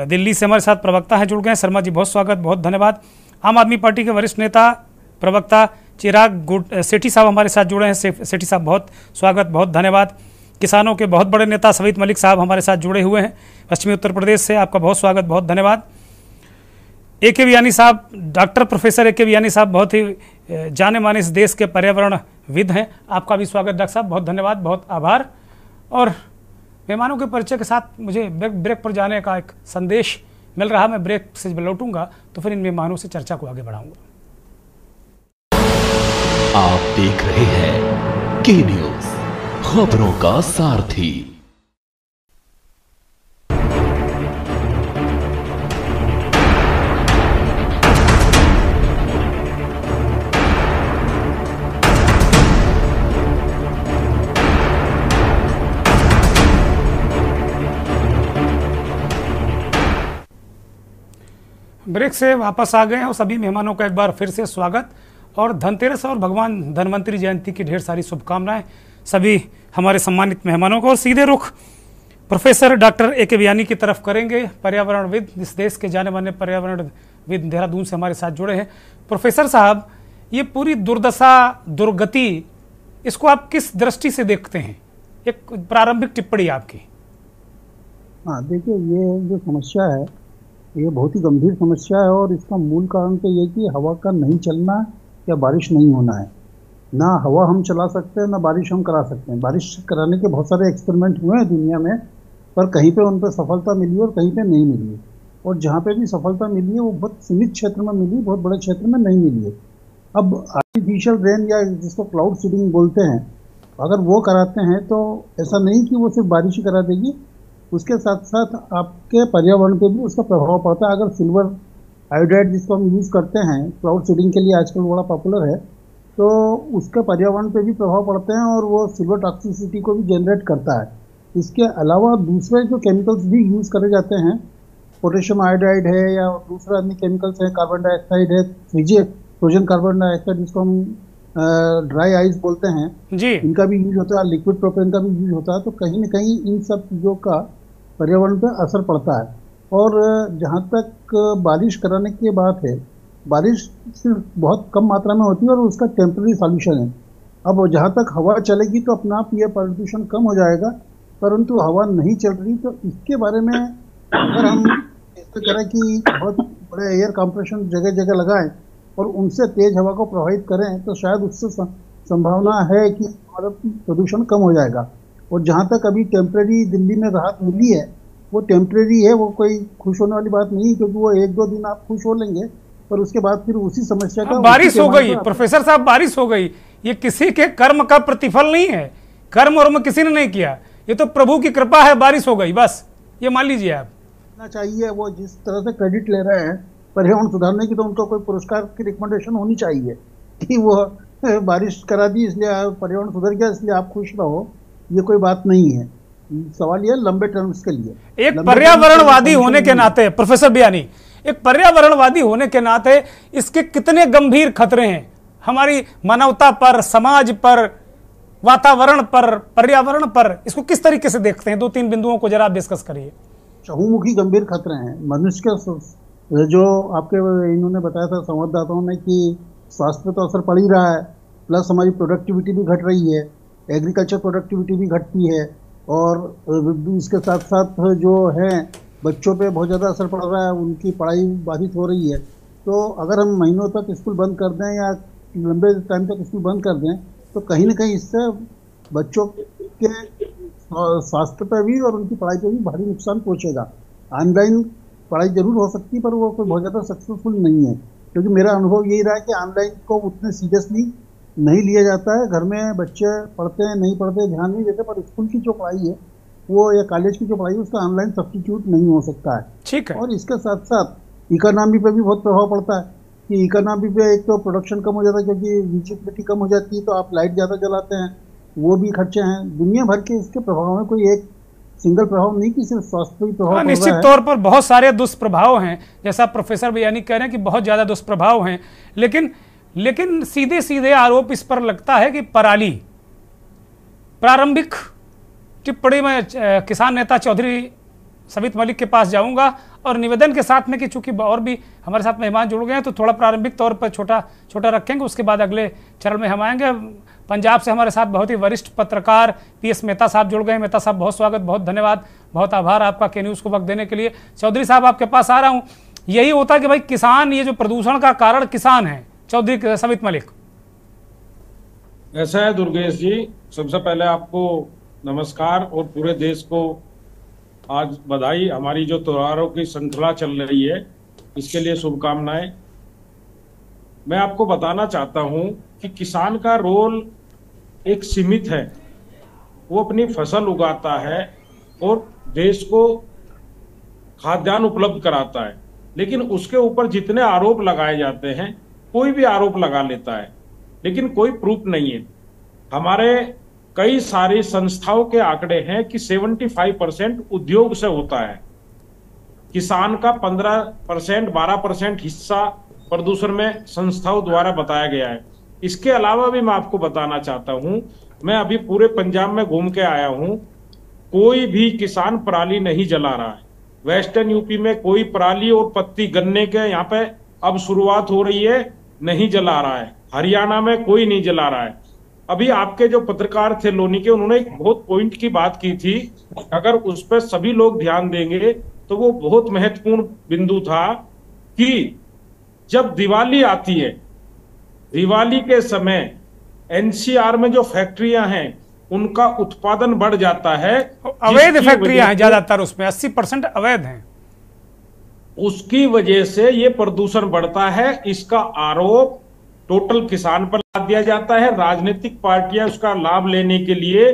दिल्ली से हमारे साथ प्रवक्ता हैं, जुड़ गए हैं। शर्मा जी बहुत स्वागत, बहुत धन्यवाद। आम आदमी पार्टी के वरिष्ठ नेता प्रवक्ता चिराग सेठी साहब हमारे साथ जुड़े हैं। सेठी साहब बहुत स्वागत, बहुत धन्यवाद। किसानों के बहुत बड़े नेता सवित मलिक साहब हमारे साथ जुड़े हुए हैं पश्चिमी उत्तर प्रदेश से, आपका बहुत स्वागत, बहुत धन्यवाद। AK वियानी साहब, डॉक्टर प्रोफेसर AK वियानी साहब बहुत ही जाने माने इस देश के पर्यावरणविद हैं, आपका भी स्वागत डॉक्टर साहब, बहुत धन्यवाद, बहुत आभार। और मेहमानों के परिचय के साथ मुझे ब्रेक पर जाने का एक संदेश मिल रहा, मैं ब्रेक से लौटूंगा तो फिर इन मेहमानों से चर्चा को आगे बढ़ाऊंगा। आप देख रहे हैं के न्यूज, खबरों का सारथी। ब्रेक से वापस आ गए हैं और सभी मेहमानों का एक बार फिर से स्वागत और धनतेरस और भगवान धन्वंतरी जयंती की ढेर सारी शुभकामनाएं सभी हमारे सम्मानित मेहमानों को। और सीधे रुख प्रोफेसर डॉक्टर AK वियानी की तरफ करेंगे, पर्यावरणविद, इस देश के जाने माने पर्यावरणविद देहरादून से हमारे साथ जुड़े हैं। प्रोफेसर साहब, ये पूरी दुर्दशा, दुर्गति, इसको आप किस दृष्टि से देखते हैं? एक प्रारंभिक टिप्पणी आपकी। हाँ, देखिए, ये जो समस्या है ये बहुत ही गंभीर समस्या है और इसका मूल कारण तो ये कि हवा का नहीं चलना या बारिश नहीं होना है। ना हवा हम चला सकते हैं, ना बारिश हम करा सकते हैं। बारिश कराने के बहुत सारे एक्सपेरिमेंट हुए हैं दुनिया में, पर कहीं पे उन पर सफलता मिली और कहीं पे नहीं मिली है। और जहाँ पे भी सफलता मिली है वो बहुत सीमित क्षेत्र में मिली, बहुत बड़े क्षेत्र में नहीं मिली है। अब आर्टिफिशियल रेन या जिसको क्लाउड सीडिंग बोलते हैं, अगर वो कराते हैं तो ऐसा नहीं कि वो सिर्फ बारिश ही करा देगी, उसके साथ साथ आपके पर्यावरण पे भी उसका प्रभाव पड़ता है। अगर सिल्वर आयोडाइड जिसको हम यूज़ करते हैं क्लाउड सीडिंग के लिए, आजकल बड़ा पॉपुलर है, तो उसके पर्यावरण पे भी प्रभाव पड़ते हैं और वो सिल्वर टॉक्सिसिटी को भी जनरेट करता है। इसके अलावा दूसरे जो केमिकल्स भी यूज़ करे जाते हैं, पोटेशियम आयोडाइड है या दूसरे अन्य केमिकल्स हैं, कार्बन डाइऑक्साइड है, फ्रोजन कार्बन डाइऑक्साइड जिसको हम ड्राई आइस बोलते हैं जी, इनका भी यूज होता है, लिक्विड प्रोपेन का भी यूज होता है। तो कहीं ना कहीं इन सब चीज़ों का पर्यावरण पर असर पड़ता है। और जहाँ तक बारिश कराने की बात है, बारिश सिर्फ बहुत कम मात्रा में होती है और उसका टेम्पररी सॉल्यूशन है। अब जहाँ तक हवा चलेगी तो अपना आप ये प्रदूषण कम हो जाएगा, परंतु हवा नहीं चल रही तो इसके बारे में अगर हम ऐसा करें कि बहुत बड़े एयर कंप्रेशन जगह जगह लगाएं और उनसे तेज हवा को प्रभावित करें तो शायद उससे संभावना है कि हमारा प्रदूषण कम हो जाएगा। और जहाँ तक अभी टेम्परेरी दिल्ली में राहत मिली है वो टेम्परेरी है, वो कोई खुश होने वाली बात नहीं, क्योंकि वो 1-2 दिन आप खुश हो लेंगे पर उसके बाद फिर उसी समस्या का बारिश हो गई। प्रोफेसर साहब, बारिश हो गई, ये किसी के कर्म का प्रतिफल नहीं है, कर्म वर्म किसी ने नहीं किया, ये तो प्रभु की कृपा है, बारिश हो गई बस, ये मान लीजिए आप। चाहिए वो जिस तरह से क्रेडिट ले रहे हैं पर्यावरण सुधारने की, तो उनको कोई पुरस्कार की रिकमेंडेशन होनी चाहिए कि वो बारिश करा दी इसलिए पर्यावरण सुधर गया इसलिए आप खुश रहो, ये कोई बात नहीं है। सवाल ये लंबे टर्म्स के लिए एक पर्यावरणवादी होने के नाते, प्रोफेसर बियानी, एक पर्यावरणवादी होने के नाते इसके कितने गंभीर खतरे हैं हमारी मानवता पर, समाज पर, वातावरण पर, पर्यावरण पर, इसको किस तरीके से देखते हैं? 2-3 बिंदुओं को जरा आप डिस्कस करिए। चहुमुखी गंभीर खतरे हैं मनुष्य के, जो आपके इन्होंने बताया था संवाददाताओं ने कि स्वास्थ्य पे तो असर पड़ ही रहा है, प्लस हमारी प्रोडक्टिविटी भी घट रही है, एग्रीकल्चर प्रोडक्टिविटी भी घटती है, और इसके साथ साथ जो है बच्चों पे बहुत ज़्यादा असर पड़ रहा है, उनकी पढ़ाई बाधित हो रही है। तो अगर हम महीनों तक स्कूल बंद कर दें या लंबे टाइम तक स्कूल बंद कर दें तो कहीं ना कहीं इससे बच्चों के स्वास्थ्य पर भी और उनकी पढ़ाई पर भी भारी नुकसान पहुंचेगा। ऑनलाइन पढ़ाई जरूर हो सकती है पर वो कोई बहुत ज़्यादा सक्सेसफुल नहीं है, क्योंकि मेरा अनुभव यही रहा है कि ऑनलाइन को उतने सीरियसली नहीं लिया जाता है। घर में बच्चे पढ़ते हैं, नहीं पढ़ते, ध्यान नहीं देते, पर स्कूल की जो पढ़ाई है वो या कॉलेज की जो पढ़ाई है उसका ऑनलाइन सब्स्टिट्यूट नहीं हो सकता है। ठीक है। और इसके साथ साथ इकोनॉमी पे भी बहुत प्रभाव पड़ता है कि इकोनॉमी पे एक तो प्रोडक्शन कम हो जाता है क्योंकि विजिबिलिटी कम हो जाती है, तो आप लाइट ज़्यादा जलाते हैं, वो भी खर्चे हैं। दुनिया भर के इसके प्रभाव में कोई एक सिंगल प्रभाव नहीं कि सिर्फ स्वास्थ्य पर प्रभाव पड़ रहा है। निश्चित तौर पर बहुत सारे दुष्प्रभाव हैं, जैसा प्रोफेसर बयानी कह रहे हैं कि बहुत ज्यादा दुष्प्रभाव हैं, लेकिन सीधे सीधे आरोप इस पर लगता है कि पराली, प्रारंभिक टिप्पणी में किसान नेता चौधरी सबित मलिक के पास जाऊंगा और निवेदन के साथ में कि चूंकि और भी हमारे साथ मेहमान जुड़ गए हैं तो थोड़ा प्रारंभिक तौर पर छोटा छोटा रखेंगे, उसके बाद अगले चरण में हम आएंगे। पंजाब से हमारे साथ बहुत ही वरिष्ठ पत्रकार PS मेहता साहब जुड़ गए हैं। मेहता साहब बहुत स्वागत, बहुत धन्यवाद, बहुत आभार आपका के न्यूज़ को वक्त देने के लिए। चौधरी साहब आपके पास आ रहा हूँ। यही होता है कि भाई किसान, ये जो प्रदूषण का कारण किसान है। चौधरी सबित मलिक। ऐसा है दुर्गेश जी, सबसे पहले आपको नमस्कार और पूरे देश को आज बधाई। हमारी जो त्योहारों की श्रृंखला चल रही है इसके लिए शुभकामनाएं। मैं आपको बताना चाहता हूं कि किसान का रोल एक सीमित है, वो अपनी फसल उगाता है और देश को खाद्यान्न उपलब्ध कराता है, लेकिन उसके ऊपर जितने आरोप लगाए जाते हैं, कोई भी आरोप लगा लेता है लेकिन कोई प्रूफ नहीं है। हमारे कई सारी संस्थाओं के आंकड़े हैं कि 75% उद्योग से होता है, किसान का 15% 12% हिस्सा प्रदूषण में संस्थाओं द्वारा बताया गया है। इसके अलावा भी मैं आपको बताना चाहता हूं, मैं अभी पूरे पंजाब में घूम के आया हूं, कोई भी किसान पराली नहीं जला रहा है। वेस्टर्न यूपी में कोई पराली और पत्ती गन्ने के यहाँ पे अब शुरुआत हो रही है, नहीं जला रहा है। हरियाणा में कोई नहीं जला रहा है। अभी आपके जो पत्रकार थे लोनी के, उन्होंने एक बहुत पॉइंट की बात की थी, अगर उस पर सभी लोग ध्यान देंगे तो वो बहुत महत्वपूर्ण बिंदु था कि जब दिवाली आती है, दिवाली के समय NCR में जो फैक्ट्रियां हैं उनका उत्पादन बढ़ जाता है। अवैध फैक्ट्रियां हैं ज्यादातर, उसमें 80% अवैध हैं। उसकी वजह से ये प्रदूषण बढ़ता है। इसका आरोप टोटल किसान पर लगा दिया जाता है। राजनीतिक पार्टियां उसका लाभ लेने के लिए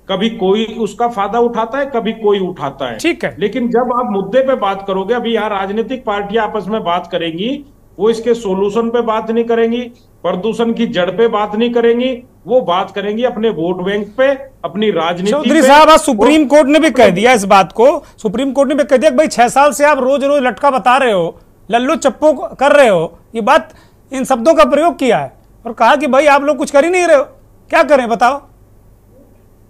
कभी कोई उसका फायदा उठाता है, कभी कोई उठाता है। ठीक है, लेकिन जब आप मुद्दे पे बात करोगे, अभी यहाँ राजनीतिक पार्टियां आपस में बात करेंगी, वो इसके सोल्यूशन पे बात नहीं करेंगी, प्रदूषण की जड़ पे बात नहीं करेंगी, वो बात करेंगी अपने वोट बैंक पे, अपनी राजनीति। चौधरी साहब, आज सुप्रीम कोर्ट ने भी कह दिया इस बात को, सुप्रीम कोर्ट ने भी कह दिया कि भाई 6 साल से आप रोज रोज लटका बता रहे हो, लल्लू चप्पू कर रहे हो, ये बात, इन शब्दों का प्रयोग किया है और कहा कि भाई आप लोग कुछ कर ही नहीं रहे हो, क्या करें बताओ।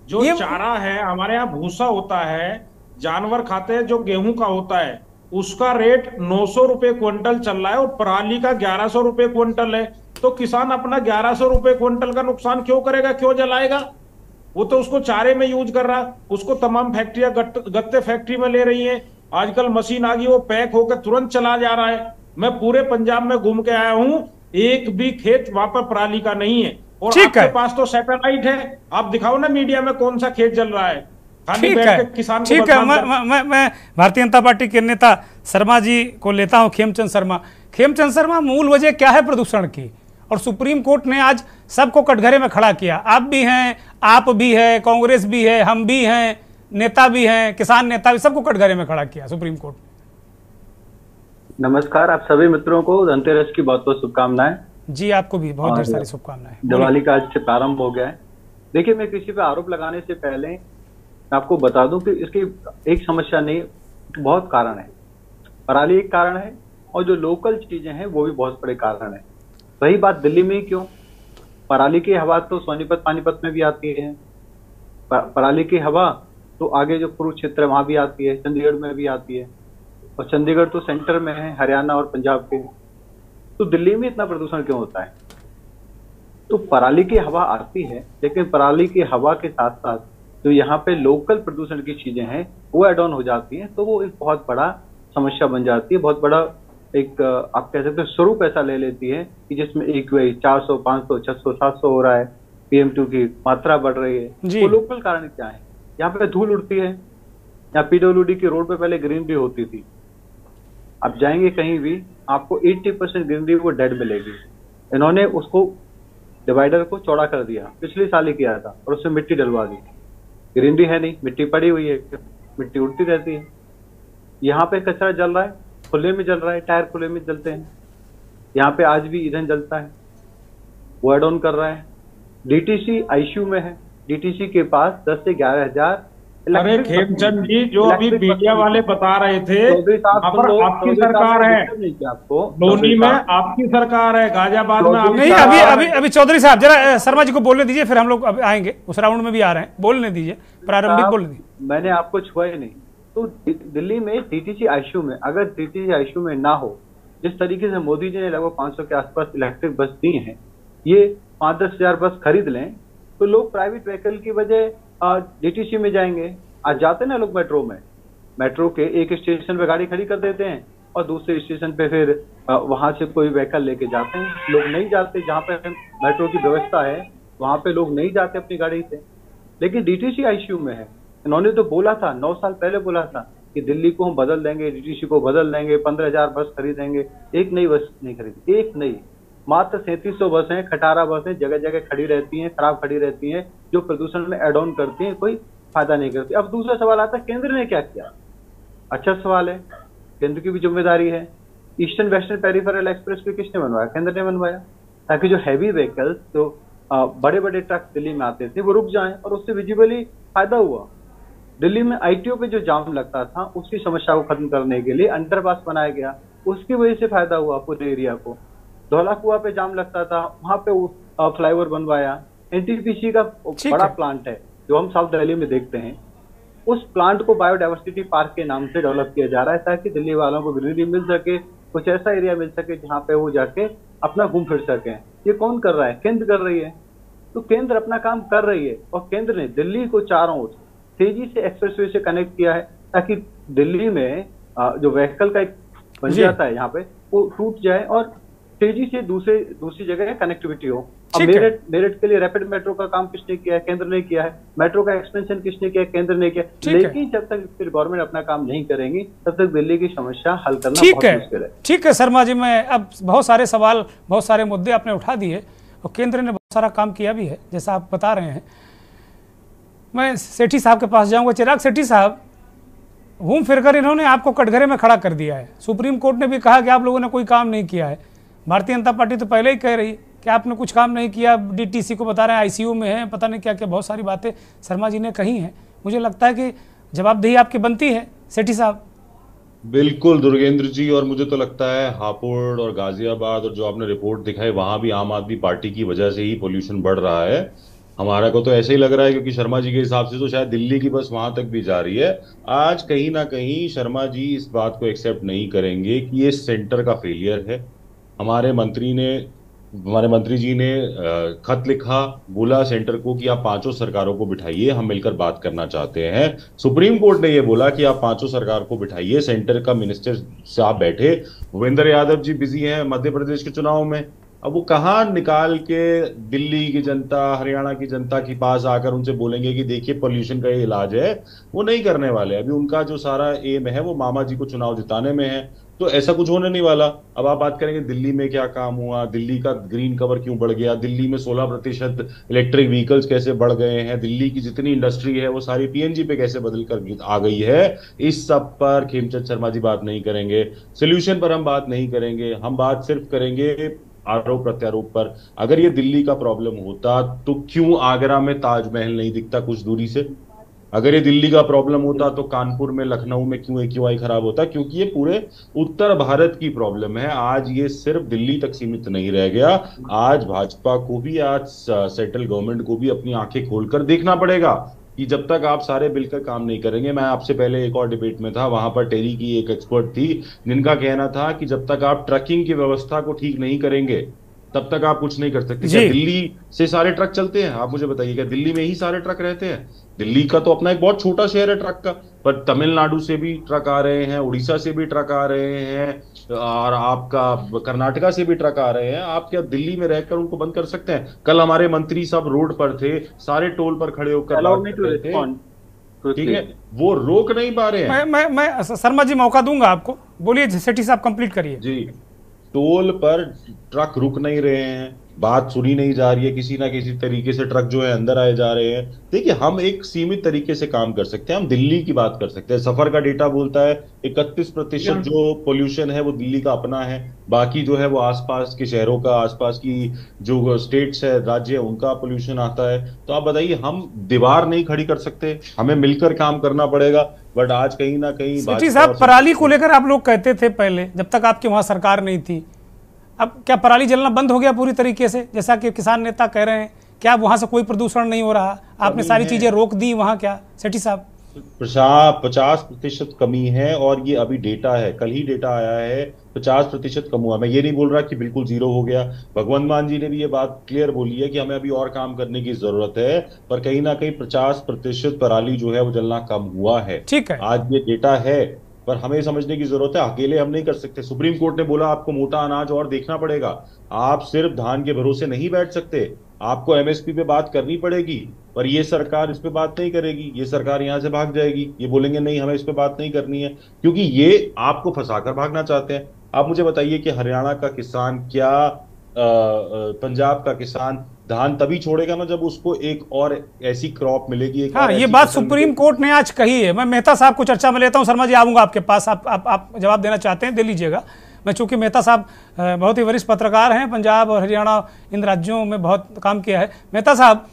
जो चारा है, हमारे यहाँ भूसा होता है, जानवर खाते हैं, जो गेहूं का होता है उसका रेट 900 रुपए क्विंटल चल रहा है और पराली का 1100 रुपए क्विंटल है। तो किसान अपना 1100 रुपए क्विंटल का नुकसान क्यों करेगा, क्यों जलाएगा? वो तो उसको चारे में यूज कर रहा, उसको तमाम फैक्ट्रियां गत्ते फैक्ट्री में ले रही हैं। आजकल मशीन आ गई, वो पैक होकर तुरंत चला जा रहा है। मैं पूरे पंजाब में घूम के आया हूं, एक भी खेत वहां पर पराली का नहीं है। और आपके पास तो सैटेलाइट है, आप दिखाओ ना मीडिया में कौन सा खेत जल रहा है। ठीक है, मैं भारतीय जनता पार्टी के नेता शर्मा जी को लेता हूं, खेमचंद शर्मा। खेमचंद शर्मा, मूल वजह क्या है प्रदूषण की? और सुप्रीम कोर्ट ने आज सबको कटघरे में खड़ा किया। आप भी हैं, आप भी है, कांग्रेस भी है, हम भी हैं, नेता भी हैं, किसान नेता भी, सबको कटघरे में खड़ा किया सुप्रीम कोर्ट। नमस्कार, आप सभी मित्रों को धनतेरस की बहुत बहुत शुभकामनाएं। जी, आपको भी बहुत ढेर सारी शुभकामनाएं। दिवाली का आज से प्रारंभ हो गया है। देखिए, मैं किसी पे आरोप लगाने से पहले आपको बता दूं कि इसकी एक समस्या नहीं, बहुत कारण है। पराली एक कारण है और जो लोकल चीजें हैं वो भी बहुत बड़े कारण है। वही बात दिल्ली में ही क्यों? पराली की हवा तो सोनीपत पानीपत में भी आती है, पराली की हवा तो आगे जो कुरुक्षेत्र है वहां भी आती है, चंडीगढ़ में भी आती है, और चंडीगढ़ तो सेंटर में है हरियाणा और पंजाब के। तो दिल्ली में इतना प्रदूषण क्यों होता है? तो पराली की हवा आती है, लेकिन पराली की हवा के साथ साथ जो यहाँ पे लोकल प्रदूषण की चीजें हैं वो एड ऑन हो जाती हैं, तो वो एक बहुत बड़ा समस्या बन जाती है, बहुत बड़ा एक आप कह सकते हैं स्वरूप ऐसा ले लेती है कि जिसमें एक 400, 500, 600, 700 हो रहा है, PM2 की मात्रा बढ़ रही है। वो लोकल कारण क्या है? यहाँ पे धूल उड़ती है, यहाँ PWD की रोड पे पहले ग्रीनरी होती थी, आप जाएंगे कहीं भी आपको 80% ग्रीनरी वो डेड मिलेगी। इन्होंने उसको डिवाइडर को चौड़ा कर दिया, पिछले साल ही किया था, और उसमें मिट्टी डलवा दी, ग्रीनरी है नहीं, मिट्टी पड़ी हुई है, मिट्टी उड़ती रहती है। यहाँ पे कचरा जल रहा है, खुले में जल रहा है, टायर खुले में जलते हैं, यहाँ पे आज भी ईंधन जलता है, वो एड ऑन कर रहा है। DTC ICU में है, DTC के पास 10 से 11 हजार। अरे खेमचंद जी, जो अभी मीडिया वाले बता रहे थे, आपकी सरकार है, लोनी में आपकी सरकार है, गाजियाबाद में नहीं। अभी चौधरी साहब जरा शर्मा जी को बोलने दीजिए, फिर हम लोग अब आएंगे, उस राउंड में भी आ रहे हैं, बोलने दीजिए, प्रारंभिक बोलने दीजिए। मैंने आपको छुआ ही नहीं। तो दिल्ली में DTC ICU में, अगर DTC ICU में ना हो, जिस तरीके से मोदी जी ने लगभग 500 के आसपास इलेक्ट्रिक बस दी हैं, ये 5-10 हजार बस खरीद लें तो लोग प्राइवेट व्हीकल की वजह DTC में जाएंगे। आज जाते ना लोग मेट्रो में, मेट्रो के एक स्टेशन पे गाड़ी खड़ी कर देते हैं और दूसरे स्टेशन पे फिर वहां से कोई व्हीकल लेके जाते हैं। लोग नहीं जाते, जहाँ पे मेट्रो की व्यवस्था है वहां पे लोग नहीं जाते अपनी गाड़ी से। लेकिन DTC ICU में है। इन्होंने तो बोला था, 9 साल पहले बोला था कि दिल्ली को हम बदल देंगे, DTC को बदल देंगे, 15,000 बस खरीदेंगे। एक नई बस नहीं खरीदी, एक नई, मात्र 3700 बस हैं, खटारा बस हैं, जगह जगह खड़ी रहती हैं, खराब खड़ी रहती हैं, जो प्रदूषण में एड ऑन करती हैं, कोई फायदा नहीं करती। अब दूसरा सवाल आता है, केंद्र ने क्या किया? अच्छा सवाल है, केंद्र की भी जिम्मेदारी है। Eastern western peripheral express way किसने बनवाया? केंद्र ने बनवाया, ताकि जो हैवी व्हीकल्स, जो बड़े बड़े ट्रक दिल्ली में आते थे वो रुक जाएं, और उससे विजिबली फायदा हुआ। दिल्ली में ITO पे जो जाम लगता था उसकी समस्या को खत्म करने के लिए अंडरपास बनाया गया, उसकी वजह से फायदा हुआ पूरे एरिया को। धौला कुआं पे जाम लगता था, वहां पे फ्लाईओवर बनवाया। NTPC का बड़ा प्लांट है जो हम साउथ दिल्ली में देखते हैं, उस प्लांट को बायोडाइवर्सिटी पार्क के नाम से डेवलप किया जा रहा है, ताकि दिल्ली वालों को ग्रीनरी मिल सके, कुछ ऐसा एरिया मिल सके जहाँ पे वो जाके अपना घूम फिर सके। ये कौन कर रहा है? केंद्र कर रही है। तो केंद्र अपना काम कर रही है, और केंद्र ने दिल्ली को चारों ओर तेजी से एक्सप्रेसवे से कनेक्ट किया है, ताकि दिल्ली में जो व्हीकल का एक बन जाता है यहाँ पे, वो टूट जाए और तेजी से दूसरी जगह कनेक्टिविटी हो। अब मेरठ के लिए रैपिड मेट्रो का काम किसने किया है? केंद्र ने किया है। मेट्रो का एक्सपेंशन किसने किया है? केंद्र ने किया। लेकिन जब तक फिर गवर्नमेंट अपना काम नहीं करेंगी, तब तक दिल्ली की समस्या हल करना बहुत मुश्किल है। ठीक है शर्मा जी, मैं अब बहुत सारे सवाल, बहुत सारे मुद्दे आपने उठा दिए, और केंद्र ने बहुत सारा काम किया भी है, जैसा आप बता रहे हैं। मैं सेठी साहब के पास जाऊंगा। चिराग सेठी साहब, घूम फिरकर इन्होंने आपको कटघरे में खड़ा कर दिया है। सुप्रीम कोर्ट ने भी कहा कि आप लोगों ने कोई काम नहीं किया है। भारतीय जनता पार्टी तो पहले ही कह रही कि आपने कुछ काम नहीं किया, DTC को बता रहे हैं ICU में है, पता नहीं क्या क्या बहुत सारी बातें शर्मा जी ने कही हैं। मुझे लगता है कि जवाबदेही आपकी बनती है सेठी साहब। बिल्कुल दुर्गेंद्र जी, और मुझे तो लगता है हापुड़ और गाजियाबाद और जो आपने रिपोर्ट दिखाई, वहां भी आम आदमी पार्टी की वजह से ही पोल्यूशन बढ़ रहा है। हमारा को तो ऐसे ही लग रहा है, क्योंकि शर्मा जी के हिसाब से तो शायद दिल्ली की बस वहां तक भी जा रही है। आज कहीं ना कहीं शर्मा जी इस बात को एक्सेप्ट नहीं करेंगे कि ये सेंटर का फेलियर है। हमारे मंत्री जी ने खत लिखा, बोला सेंटर को कि आप 5 सरकारों को बिठाइए, हम मिलकर बात करना चाहते हैं। सुप्रीम कोर्ट ने ये बोला कि आप 5 सरकार को बिठाइए, सेंटर का मिनिस्टर साहब बैठे। भूपेंद्र यादव जी बिजी हैं मध्य प्रदेश के चुनाव में। अब वो कहाँ निकाल के दिल्ली की जनता, हरियाणा की जनता के पास आकर उनसे बोलेंगे कि देखिए पोल्यूशन का ये इलाज है? वो नहीं करने वाले। अभी उनका जो सारा एम है वो मामा जी को चुनाव जिताने में है, तो ऐसा कुछ होने नहीं वाला। अब आप बात करेंगे दिल्ली में क्या काम हुआ, दिल्ली का ग्रीन कवर क्यों बढ़ गया, दिल्ली में 16% इलेक्ट्रिक व्हीकल्स कैसे बढ़ गए हैं, दिल्ली की जितनी इंडस्ट्री है वो सारी PNG पे कैसे बदल कर आ गई है, इस सब पर खेमचंद शर्मा जी बात नहीं करेंगे। सोल्यूशन पर हम बात नहीं करेंगे, हम बात सिर्फ करेंगे आरोप प्रत्यारोप पर। अगर ये दिल्ली का प्रॉब्लम होता तो क्यों आगरा में ताजमहल नहीं दिखता कुछ दूरी से? अगर ये दिल्ली का प्रॉब्लम होता तो कानपुर में, लखनऊ में क्यों AQI खराब होता? क्योंकि ये पूरे उत्तर भारत की प्रॉब्लम है। आज ये सिर्फ दिल्ली तक सीमित नहीं रह गया। आज भाजपा को भी, आज सेंट्रल गवर्नमेंट को भी अपनी आंखें खोलकर देखना पड़ेगा कि जब तक आप सारे मिलकर काम नहीं करेंगे। मैं आपसे पहले एक और डिबेट में था, वहां पर टेरी की एक एक्सपर्ट थी जिनका कहना था कि जब तक आप ट्रकिंग की व्यवस्था को ठीक नहीं करेंगे तब तक आप कुछ नहीं कर सकते। क्या दिल्ली से सारे ट्रक चलते हैं? आप मुझे बताइए, क्या दिल्ली में ही सारे ट्रक रहते हैं? दिल्ली का तो अपना एक बहुत छोटा शहर है ट्रक का, पर तमिलनाडु से भी ट्रक आ रहे हैं, उड़ीसा से भी ट्रक आ रहे हैं, और आपका कर्नाटका से भी ट्रक आ रहे हैं। आप क्या दिल्ली में रहकर उनको बंद कर सकते हैं? कल हमारे मंत्री सब रोड पर थे, सारे टोल पर खड़े होकर, ठीक है, वो रोक नहीं पा रहे हैं। मैं शर्मा जी मौका दूंगा आपको, बोलिए सेठी साहब कंप्लीट करिए जी। टोल पर ट्रक रुक नहीं रहे हैं, बात सुनी नहीं जा रही है, किसी ना किसी तरीके से ट्रक जो है अंदर आए जा रहे हैं। देखिए, हम एक सीमित तरीके से काम कर सकते हैं, हम दिल्ली की बात कर सकते हैं। सफर का डेटा बोलता है 31% जो पोल्यूशन है वो दिल्ली का अपना है, बाकी जो है वो आसपास के शहरों का, आसपास की जो स्टेट्स है, राज्य है, उनका पोल्यूशन आता है। तो आप बताइए, हम दीवार नहीं खड़ी कर सकते, हमें मिलकर काम करना पड़ेगा। बट आज कहीं ना कहीं सेठी साहब, पराली को लेकर आप लोग कहते थे पहले, जब तक आपकी वहां सरकार नहीं थी, अब क्या पराली जलना बंद हो गया पूरी तरीके से, जैसा कि किसान नेता कह रहे हैं? क्या वहां से कोई प्रदूषण नहीं हो रहा? आपने सारी चीजें रोक दी वहां, क्या सेठी साहब? 50% कमी है, और ये अभी डेटा है, कल ही डेटा आया है, 50% कम हुआ। मैं ये नहीं बोल रहा कि बिल्कुल जीरो हो गया। भगवंत मान जी ने भी ये बात क्लियर बोली है कि हमें अभी और काम करने की जरूरत है, पर कहीं ना कहीं 50% पराली जो है वो जलना कम हुआ है। ठीक है, आज ये डेटा है, पर हमें समझने की जरूरत है, अकेले हम नहीं कर सकते। सुप्रीम कोर्ट ने बोला आपको मोटा अनाज और देखना पड़ेगा, आप सिर्फ धान के भरोसे नहीं बैठ सकते, आपको MSP पे बात करनी पड़ेगी। पर ये सरकार इस पे बात नहीं करेगी, ये सरकार यहां से भाग जाएगी, ये बोलेंगे नहीं हमें इस पे बात नहीं करनी है, क्योंकि ये आपको फंसाकर भागना चाहते हैं। आप मुझे बताइए कि हरियाणा का किसान क्या, पंजाब का किसान धान तभी छोड़ेगा ना जब उसको एक और ऐसी क्रॉप मिलेगी। हाँ, ये बात सुप्रीम कोर्ट ने आज कही है। मैं मेहता साहब को चर्चा में लेता हूँ। शर्मा जी, आऊंगा आपके पास, आप जवाब देना चाहते हैं दे लीजिएगा। मैं चूंकि मेहता साहब बहुत ही वरिष्ठ पत्रकार हैं, पंजाब और हरियाणा इन राज्यों में बहुत काम किया है। मेहता साहब,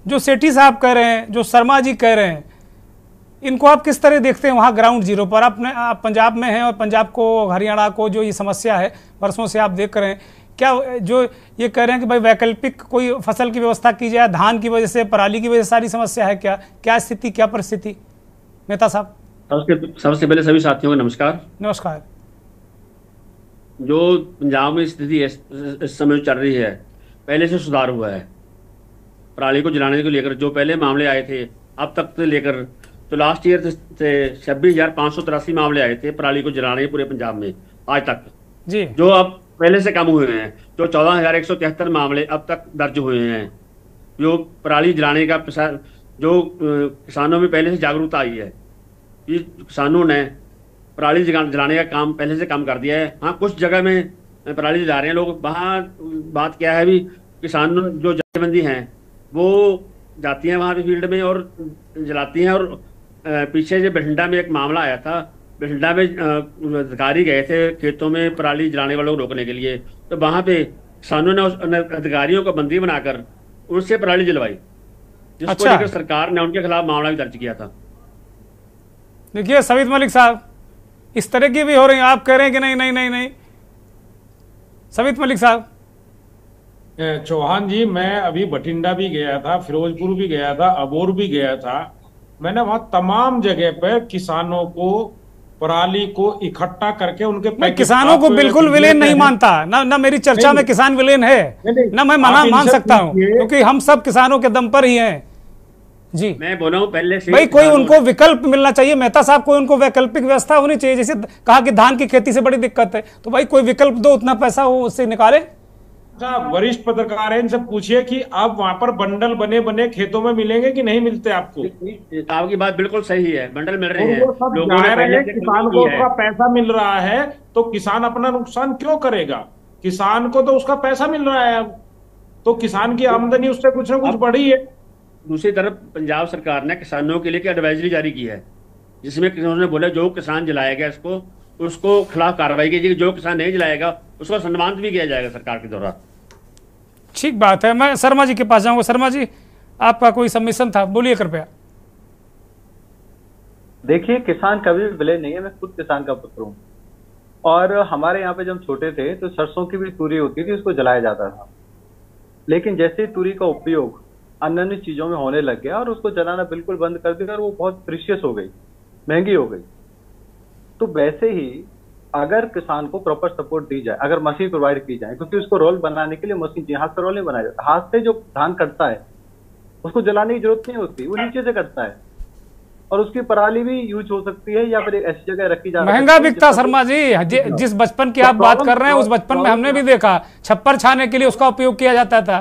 जो सेठी साहब कह रहे हैं, जो शर्मा जी कह रहे हैं, इनको आप किस तरह देखते हैं वहाँ ग्राउंड जीरो पर? आप पंजाब में हैं और पंजाब को, हरियाणा को जो ये समस्या है वर्षों से आप देख रहे हैं, क्या जो ये कह रहे हैं कि भाई वैकल्पिक कोई फसल की व्यवस्था की जाए, धान की वजह से, पराली की वजह से सारी समस्या है, क्या स्थिति, क्या परिस्थिति? मेहता साहब। सबसे पहले सभी साथियों को नमस्कार। नमस्कार। जो पंजाब में स्थिति इस समय चल रही है, पहले से सुधार हुआ है। पराली को जलाने को लेकर जो पहले मामले आए थे, अब तक से लेकर तो लास्ट ईयर से 26,583 मामले आए थे पराली को जलाने पूरे पंजाब में आज तक जी, जो अब पहले से कम हुए हैं। जो 14,173 मामले अब तक दर्ज हुए हैं। जो पराली जलाने का जो किसानों में पहले से जागरूकता आई है, कि किसानों ने पराली जलाने का काम पहले से कम कर दिया है। हाँ, कुछ जगह में पराली जला रहे हैं लोग, वहाँ बात क्या है, भी किसान जो जथेबंदी हैं वो जाती हैं वहाँ पे फील्ड में और जलाती हैं। और पीछे जो बठिंडा में एक मामला आया था, बठिंडा में अधिकारी गए थे खेतों में पराली जलाने वालों को रोकने के लिए, तो वहाँ पे किसानों ने उस अधिकारियों को बंदी बनाकर उनसे पराली जलवाई, जिसको लेकर सरकार ने उनके खिलाफ मामला भी दर्ज किया था। देखिए सवित मलिक साहब, इस तरह की भी हो रही है, आप कह रहे हैं कि नहीं नहीं नहीं नहीं। सवित मलिक साहब। चौहान जी, मैं अभी बठिंडा भी गया था, फिरोजपुर भी गया था, अबोर भी गया था। मैंने वहां तमाम जगह पर किसानों को पराली को इकट्ठा करके उनके, मैं किसानों को बिल्कुल विलेन नहीं मानता, ना मेरी चर्चा में किसान विलेन है, ना मैं मान सकता हूं, क्योंकि हम सब किसानों के दम पर ही हैं। जी, मैं बोला हूं पहले से भाई कोई उनको विकल्प मिलना चाहिए। मेहता साहब, कोई उनको वैकल्पिक व्यवस्था होनी चाहिए। जैसे कहा कि धान की खेती से बड़ी दिक्कत है, तो भाई कोई विकल्प दो, उतना पैसा हो उससे निकाले। वरिष्ठ पत्रकार हैं, इनसे पूछिए कि आप वहां पर बंडल बने बने खेतों में मिलेंगे कि नहीं मिलते आपको? आपकी बात बिल्कुल सही है, बंडल मिल रहे हैं, लोगों ने पहले किसान को उसका पैसा मिल रहा है, तो किसान अपना नुकसान क्यों करेगा? किसान को तो उसका पैसा मिल रहा है, अब तो किसान की आमदनी उससे कुछ ना कुछ बढ़ी है। दूसरी तरफ पंजाब सरकार ने किसानों के लिए एडवाइजरी जारी की है, जिसमें उन्होंने बोला जो किसान जलाएगा इसको, उसको खिलाफ कार्रवाई कीजिए, जो किसान नहीं जलाएगा उसको सम्मानित भी किया जाएगा सरकार के द्वारा। ठीक बात है। मैं शर्मा जी के पास जाऊंगा। शर्मा जी, आपका कोई सबमिशन था, बोलिए कृपया। देखिए, किसान कभी भी विलेन नहीं है, मैं खुद किसान का पुत्र हूँ। और हमारे यहाँ पे जब हम छोटे थे तो सरसों की भी तूरी होती थी, उसको जलाया जाता था। लेकिन जैसे ही तूरी का उपयोग अन्य अन्य चीजों में होने लग गया और उसको जलाना बिल्कुल बंद कर दिया और वो बहुत प्रीशियस हो गई, महंगी हो गई। तो वैसे ही अगर किसान को प्रॉपर सपोर्ट दी जाए, अगर मशीन प्रोवाइड की जाए, क्योंकि उसको रोल बनाने के लिए मशीन चाहिए, हाथ से रोल नहीं बनाया जाता। हाथ से जो धान कटता है उसको जलाने की जरूरत नहीं होती, वो नीचे से कटता है और उसकी पराली भी यूज हो सकती है या फिर ऐसी जगह रखी जा सकती है। महंगा बिकता शर्मा जी, जिस बचपन की आप बात कर रहे हैं उस बचपन में हमने भी देखा, छप्पर छाने के लिए उसका उपयोग किया जाता था,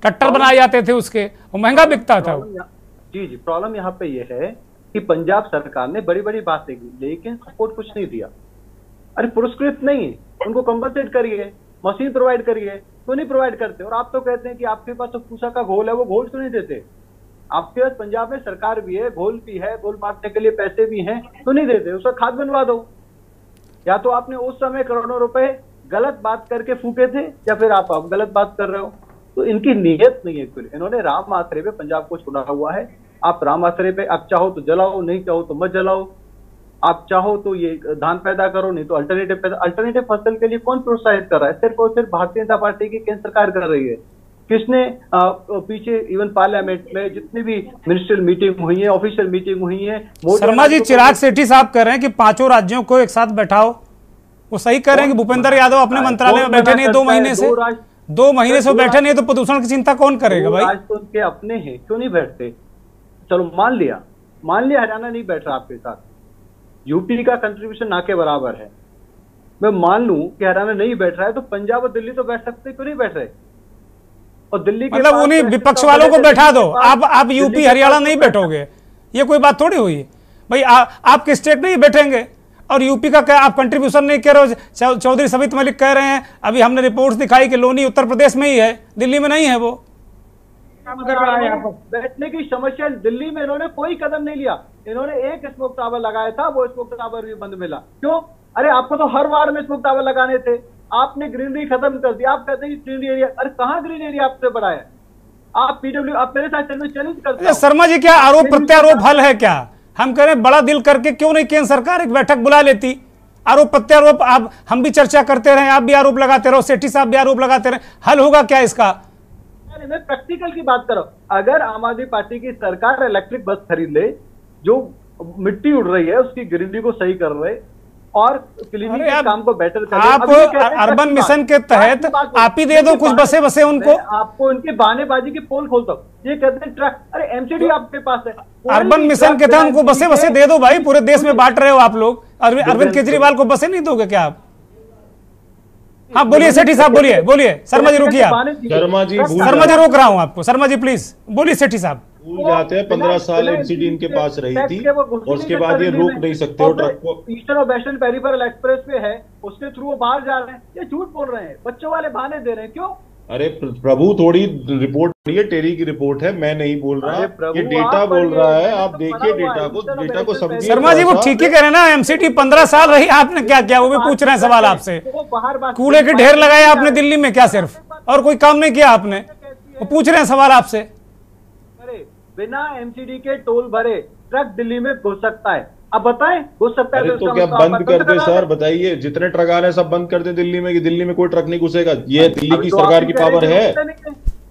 टट्टर बनाए जाते थे उसके, वो महंगा बिकता था। जी जी, प्रॉब्लम यहाँ पे ये है कि पंजाब सरकार ने बड़ी बड़ी बातें की लेकिन सपोर्ट कुछ नहीं दिया। अरे पुरस्कृत नहीं, उनको कंपनसेट करिए, मशीन प्रोवाइड करिए, क्यों नहीं प्रोवाइड करते? और आप तो कहते हैं कि आपके पास तो पूसा का घोल है, वो घोल क्यों नहीं देते? आपके पास पंजाब में सरकार भी है, घोल भी है, घोल बांटने के लिए पैसे भी हैं, तो नहीं देते? उसका खाद बनवा दो। या तो आपने उस समय करोड़ों रुपए गलत बात करके फूके थे या फिर आप अब गलत बात कर रहे हो। तो इनकी नीयत नहीं है एक्चुअली। इन्होंने राम आसरे पे पंजाब को छोड़ा हुआ है। आप राम आसरे पे आप चाहो तो जलाओ, नहीं चाहो तो मत जलाओ। आप चाहो तो ये धान पैदा करो, नहीं तो अल्टरनेटिव फसल के लिए कौन प्रोत्साहित कर रहा है? सिर्फ और सिर्फ भारतीय जनता पार्टी की केंद्र सरकार कर रही है। किसने पीछे इवन पार्लियामेंट में जितनी भी मिनिस्ट्रियल मीटिंग हुई है, ऑफिशियल मीटिंग हुई है, शर्मा जी चिराग सेठी साहब कह रहे हैं कि 5 राज्यों को एक साथ बैठाओ। वो सही कह रहे हैं कि भूपेंद्र यादव अपने मंत्रालय में बैठे नहीं 2 महीने से, 2 महीने से बैठे नहीं, तो प्रदूषण की चिंता कौन करेगा भाई? आज तो उनके अपने हैं, क्यों नहीं बैठते? चलो मान लिया हरियाणा नहीं बैठ रहा आपके साथ, यूपी का कंट्रीब्यूशन ना के बराबर है, मैं मान लूं कि हरियाणा नहीं बैठ रहा है, तो पंजाब और दिल्ली तो बैठ सकते, क्यों नहीं बैठ रहे? और दिल्ली के मतलब उन्हीं विपक्ष वालों को बैठा दो, आप यूपी हरियाणा नहीं बैठोगे, ये कोई बात थोड़ी हुई भाई। आपके स्टेट नहीं बैठेंगे और यूपी का क्या आप कंट्रीब्यूशन नहीं कह रहे हो? चौधरी सबित मलिक कह रहे हैं, अभी हमने रिपोर्ट्स दिखाई कि लोनी उत्तर प्रदेश में ही है, दिल्ली में नहीं है। वो बैठने की समस्या दिल्ली में इन्होंने कोई कदम नहीं लिया। इन्होंने एक स्मोक टावर लगाया था, वो स्मोक टावर भी बंद मिला। क्यों? अरे आपको तो हर वार्ड में स्मोक टावर लगाने थे, आपने ग्रीनरी खत्म कर दी। आप कहते हैं ग्रीन एरिया, अरे कहाँ ग्रीन एरिया आपसे बढ़ा है? आप पीडब्ल्यू, आप मेरे साथ चैलेंज करते हैं। शर्मा जी क्या आरोप प्रत्यारोप हल है क्या? हम कह रहे हैं बड़ा दिल करके क्यों नहीं केंद्र सरकार एक बैठक बुला लेती? आरोप प्रत्यारोप आप हम भी चर्चा करते रहे, आप भी आरोप लगाते रहो, सेठी साहब भी आरोप लगाते रहे, हल होगा क्या इसका? मैं प्रैक्टिकल की बात करो। अगर आम आदमी पार्टी की सरकार इलेक्ट्रिक बस खरीद ले, जो मिट्टी उड़ रही है उसकी ग्रीनरी को सही कर रहे और क्लीनिंग के काम को बेटर कर, आप अर्बन मिशन के तहत आप ही दे दो कुछ बसे उनको। आपको उनकी बहानेबाजी की पोल खोलता हूँ, ये कहते हैं ट्रक, अरे एमसीडी आपके पास है, अर्बन मिशन के तहत उनको बसे दे दो भाई। पूरे देश में बांट रहे हो आप लोग, अरविंद केजरीवाल को बसें नहीं दोगे क्या आप? हाँ बोलिए सेठी साहब, बोलिए। शर्मा जी रुकिए, शर्मा जी रोक रहा हूँ आपको। शर्मा जी प्लीज बोलिए। सेठी साहब भूल जाते हैं 15 साल एमसीडी इनके पास रही थी और उसके बाद ये रोक नहीं सकते हो ट्रक को। ईस्टर्न और वेस्टर्न पेरिफेरल एक्सप्रेस वे है, उसके थ्रू वो बाहर जा रहे हैं। ये झूठ बोल रहे हैं, बच्चों वाले बहाने दे रहे हैं। क्यों? अरे प्रभु थोड़ी रिपोर्ट पढ़िए, टेरी की रिपोर्ट है, मैं नहीं बोल रहा, ये डेटा बोल रहा है। आप देखिए डेटा को समझिए। शर्मा जी वो ठीक ही कह रहे हैं ना, एमसीडी 15 साल रही, आपने क्या किया? वो भी पूछ रहे हैं सवाल आपसे। कूड़े के ढेर लगाए आपने दिल्ली में क्या सिर्फ, और कोई काम नहीं किया आपने? वो पूछ रहे हैं सवाल आपसे। बिना एमसीडी के टोल भरे ट्रक दिल्ली में घुस सकता है? अब बताएं, घुस सकता है तो क्या बंद कर दे सर? बताइए, जितने ट्रक आ रहे हैं सब बंद कर दे दिल्ली में, कि दिल्ली में कोई ट्रक नहीं घुसेगा। ये दिल्ली की सरकार की पावर है।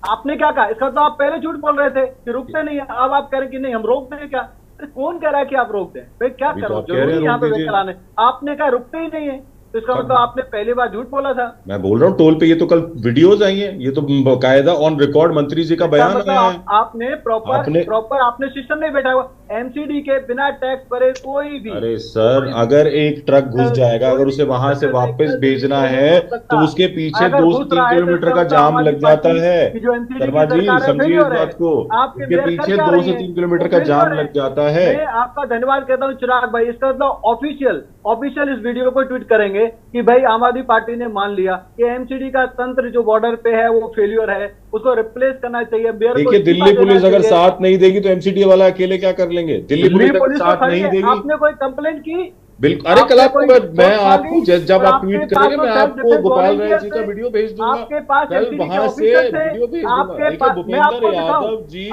आपने क्या कहा? इसका तो आप पहले झूठ बोल रहे थे कि रुकते नहीं है, अब आप कह रहे हैं कि नहीं हम रोक दें। क्या कौन कह रहा है कि आप रोक दें? भाई क्या करो, जरूरी यहाँ पे चलाने? आपने कहा रुकते ही नहीं है, तो इसका मतलब आपने पहली बार झूठ बोला था। मैं बोल रहा हूँ टोल पे, ये तो कल वीडियोज आई हैं, ये तो बाकायदा ऑन रिकॉर्ड मंत्री जी का बयान आया है। आपने प्रॉपर आपने सिस्टम नहीं बैठा हुआ, एमसीडी के बिना टैक्स भरे कोई भी। अरे सर, अगर एक ट्रक घुस जाएगा, अगर उसे वहां से वापस भेजना है तो उसके पीछे 2 से 3 किलोमीटर का जाम लग जाता है। शर्मा जी समझिए इस बात को, उसके पीछे 2 से 3 किलोमीटर का जाम लग जाता है। मैं आपका धन्यवाद कहता हूँ चिराग भाई। इसका मतलब ऑफिशियल इस वीडियो को ट्वीट करेंगे कि भाई आम आदमी पार्टी ने मान लिया कि एमसीडी का तंत्र जो बॉर्डर पे है वो फेलियर है, उसको रिप्लेस करना चाहिए। देखिए दिल्ली पुलिस अगर साथ नहीं देगी तो एमसीडी वाला अकेले क्या कर लेंगे? दिल्ली पुलिस साथ नहीं देगी। आपने कोई कंप्लेंट की? बिल्कुल। अरे कल आपको मैं आपको जब आप ट्वीट करेंगे मैं आपको गोपाल राय जी का वीडियो भेज दूंगा, कल वहां से वीडियो भेज दूंगा। देखिए भूपेंद्र यादव जी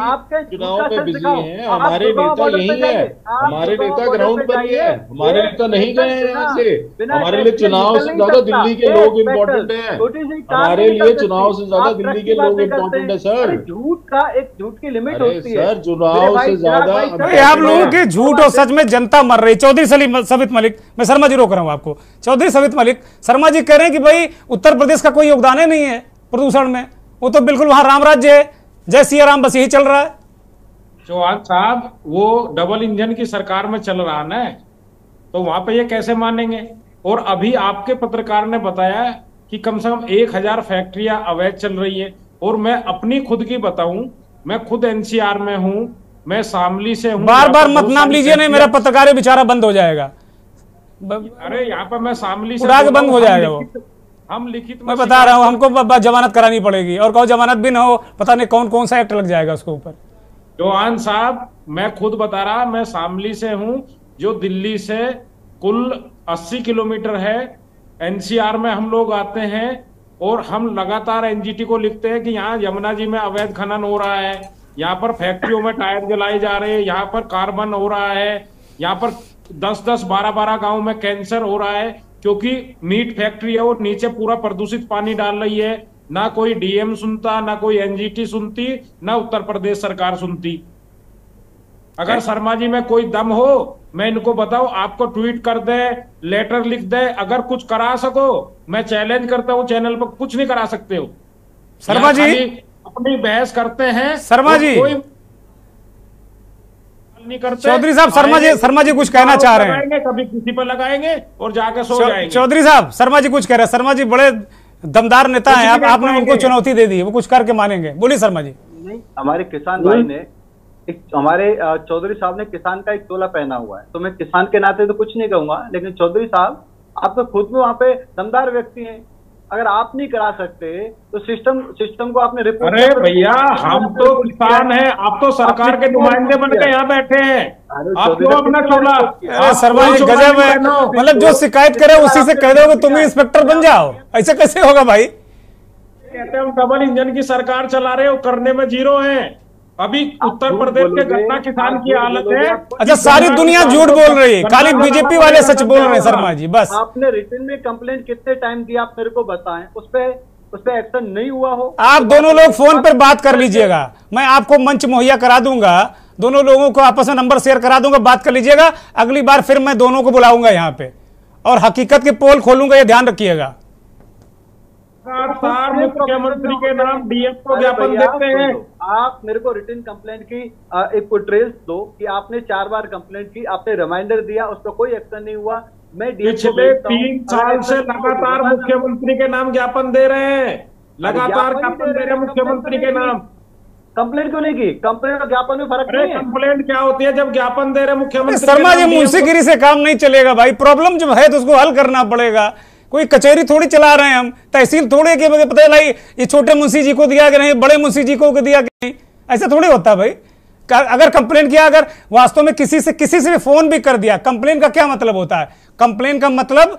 चुनाव में बिजी हैं, हमारे नेता यही है, हमारे नेता ग्राउंड पर ही है, हमारे नेता नहीं गए हैं यहाँ से। हमारे लिए चुनाव से ज्यादा दिल्ली के लोग इम्पोर्टेंट है, हमारे लिए चुनाव से ज्यादा दिल्ली के लोग इम्पोर्टेंट है सर। झूठ की लिमिट होती है सर, चुनाव से ज्यादा आप लोगों के झूठ और सच में जनता मर रही। चौधरी सबित मलिक, मैं शर्मा जी रोक रहा हूं आपको। चौधरी सबित मलिक, शर्मा जी कह रहे हैं कि भाई उत्तर प्रदेश का कोई योगदान ही नहीं है प्रदूषण में, वो तो बिल्कुल वहां राम राज्य है, जय सिया राम, बस यही चल रहा है। चौहान साहब, वो डबल इंजन की सरकार में चल रहा ना, तो वहां पे ये कैसे मानेंगे? और अभी आपके पत्रकार ने बताया कि कम से कम 1000 फैक्ट्रियां अवैध चल रही है। और मैं अपनी खुद की बताऊं, मैं खुद एनसीआर में हूं, मैं शामली से हूं। बार बार मत नाम लीजिए, नहीं मेरा पत्रकार बेचारा बंद हो जाएगा। अरे यहाँ पर मैं शामली से उड़ा के बंद हो जाएगा वो। हम लिखित मैं बता रहा हूँ, हमको जमानत करानी पड़ेगी, और कहो जमानत भी ना हो, पता नहीं कौन कौन सा एक्ट लग जाएगा उसके ऊपर। चौहान साहब, मैं खुद बता रहा, मैं शामली से हूं, जो दिल्ली से कुल 80 किलोमीटर है। एनसीआर में हम लोग आते हैं और हम लगातार एनजीटी को लिखते हैं कि यहाँ यमुना जी में अवैध खनन हो रहा है, यहाँ पर फैक्ट्रियों में टायर जलाए जा रहे हैं, यहाँ पर कार्बन हो रहा है, यहाँ पर 10-10, 12-12 गांव में कैंसर हो रहा है, क्योंकि मीट फैक्ट्री है और नीचे पूरा प्रदूषित पानी डाल रही है। ना कोई डीएम सुनता, ना कोई एनजीटी सुनती, ना उत्तर प्रदेश सरकार सुनती। अगर शर्मा जी में कोई दम हो, मैं इनको बताऊं, आपको ट्वीट कर दे, लेटर लिख दे, अगर कुछ करा सको, मैं चैलेंज करता हूं चैनल पर, कुछ नहीं करा सकते हो। शर्मा जी अपनी बहस करते हैं, शर्मा जी कोई नहीं करते। चौधरी साहब, शर्मा जी कुछ कहना चाह रहे हैं, कभी किसी पर लगाएंगे और जाके सो जाएंगे। चौधरी साहब, शर्मा जी कुछ कह रहे हैं। शर्मा जी बड़े दमदार नेता हैं, आपने उनको चुनौती दे दी है, वो कुछ करके मानेंगे। बोलिए शर्मा जी। नहीं, हमारे किसान भाई ने हमारे चौधरी साहब ने किसान का एक तोला पहना हुआ है, तो मैं किसान के नाते तो कुछ नहीं कहूंगा, लेकिन चौधरी साहब आप तो खुद में वहां पे दमदार व्यक्ति हैं। अगर आप नहीं करा सकते तो सिस्टम को आपने रिपोर्ट। अरे भैया, हम तो किसान हैं, आप तो सरकार के नुमाइंदे बन के यहाँ बैठे हैं, आपको अपना चोला। अरे शर्मा जी गजब है, मतलब जो शिकायत करे उसी से कह दो कि तुम इंस्पेक्टर बन जाओ, ऐसे कैसे होगा भाई? कहते हैं हम डबल इंजन की सरकार चला रहे हो, करने में जीरो है। अभी उत्तर प्रदेश के गन्ना किसान की हालत है। अच्छा, सारी दुनिया झूठ बोल रही है, खाली बीजेपी वाले सच बोल रहे हैं शर्मा जी। बस आपने रिटर्न में कंप्लेंट कितने टाइम दिया, आप मेरे को बताएं, उस पे एक्शन नहीं हुआ हो। आप दोनों लोग फोन पर बात कर लीजिएगा, मैं आपको मंच मुहैया करा दूंगा, दोनों लोगों को आपस में नंबर शेयर करा दूंगा, बात कर लीजिएगा। अगली बार फिर मैं दोनों को बुलाऊंगा यहाँ पे और हकीकत की पोल खोलूंगा, ये ध्यान रखिएगा। मुख्यमंत्री के नाम डीएम को ज्ञापन देते हैं। आप मेरे को रिटर्न कंप्लेंट की एक ट्रेस दो कि आपने 4 बार कंप्लेंट की, आपने रिमाइंडर दिया, उस पर कोई एक्शन नहीं हुआ। मैं पिछले 3 साल से लगातार मुख्यमंत्री के नाम ज्ञापन दे रहे हैं, लगातार ज्ञापन दे रहे हैं मुख्यमंत्री के नाम। कंप्लेंट क्यों नहीं की? कंप्लेंट और ज्ञापन में फर्क नहीं है। कंप्लेंट क्या होती है जब ज्ञापन दे रहे मुख्यमंत्री? शर्मा जी, मुंशीगिरी से काम नहीं चलेगा भाई, प्रॉब्लम जब है तो उसको हल करना पड़ेगा। कोई कचहरी थोड़ी चला रहे हैं हम, तहसील थोड़े के पता नहीं ये छोटे मुंशी जी को दिया कि नहीं, बड़े मुंशी जी को दिया कि नहीं, ऐसा थोड़ी होता भाई। अगर कंप्लेंट किया, अगर वास्तव में किसी से भी फोन भी कर दिया, कंप्लेंट का क्या मतलब होता है? कंप्लेंट का मतलब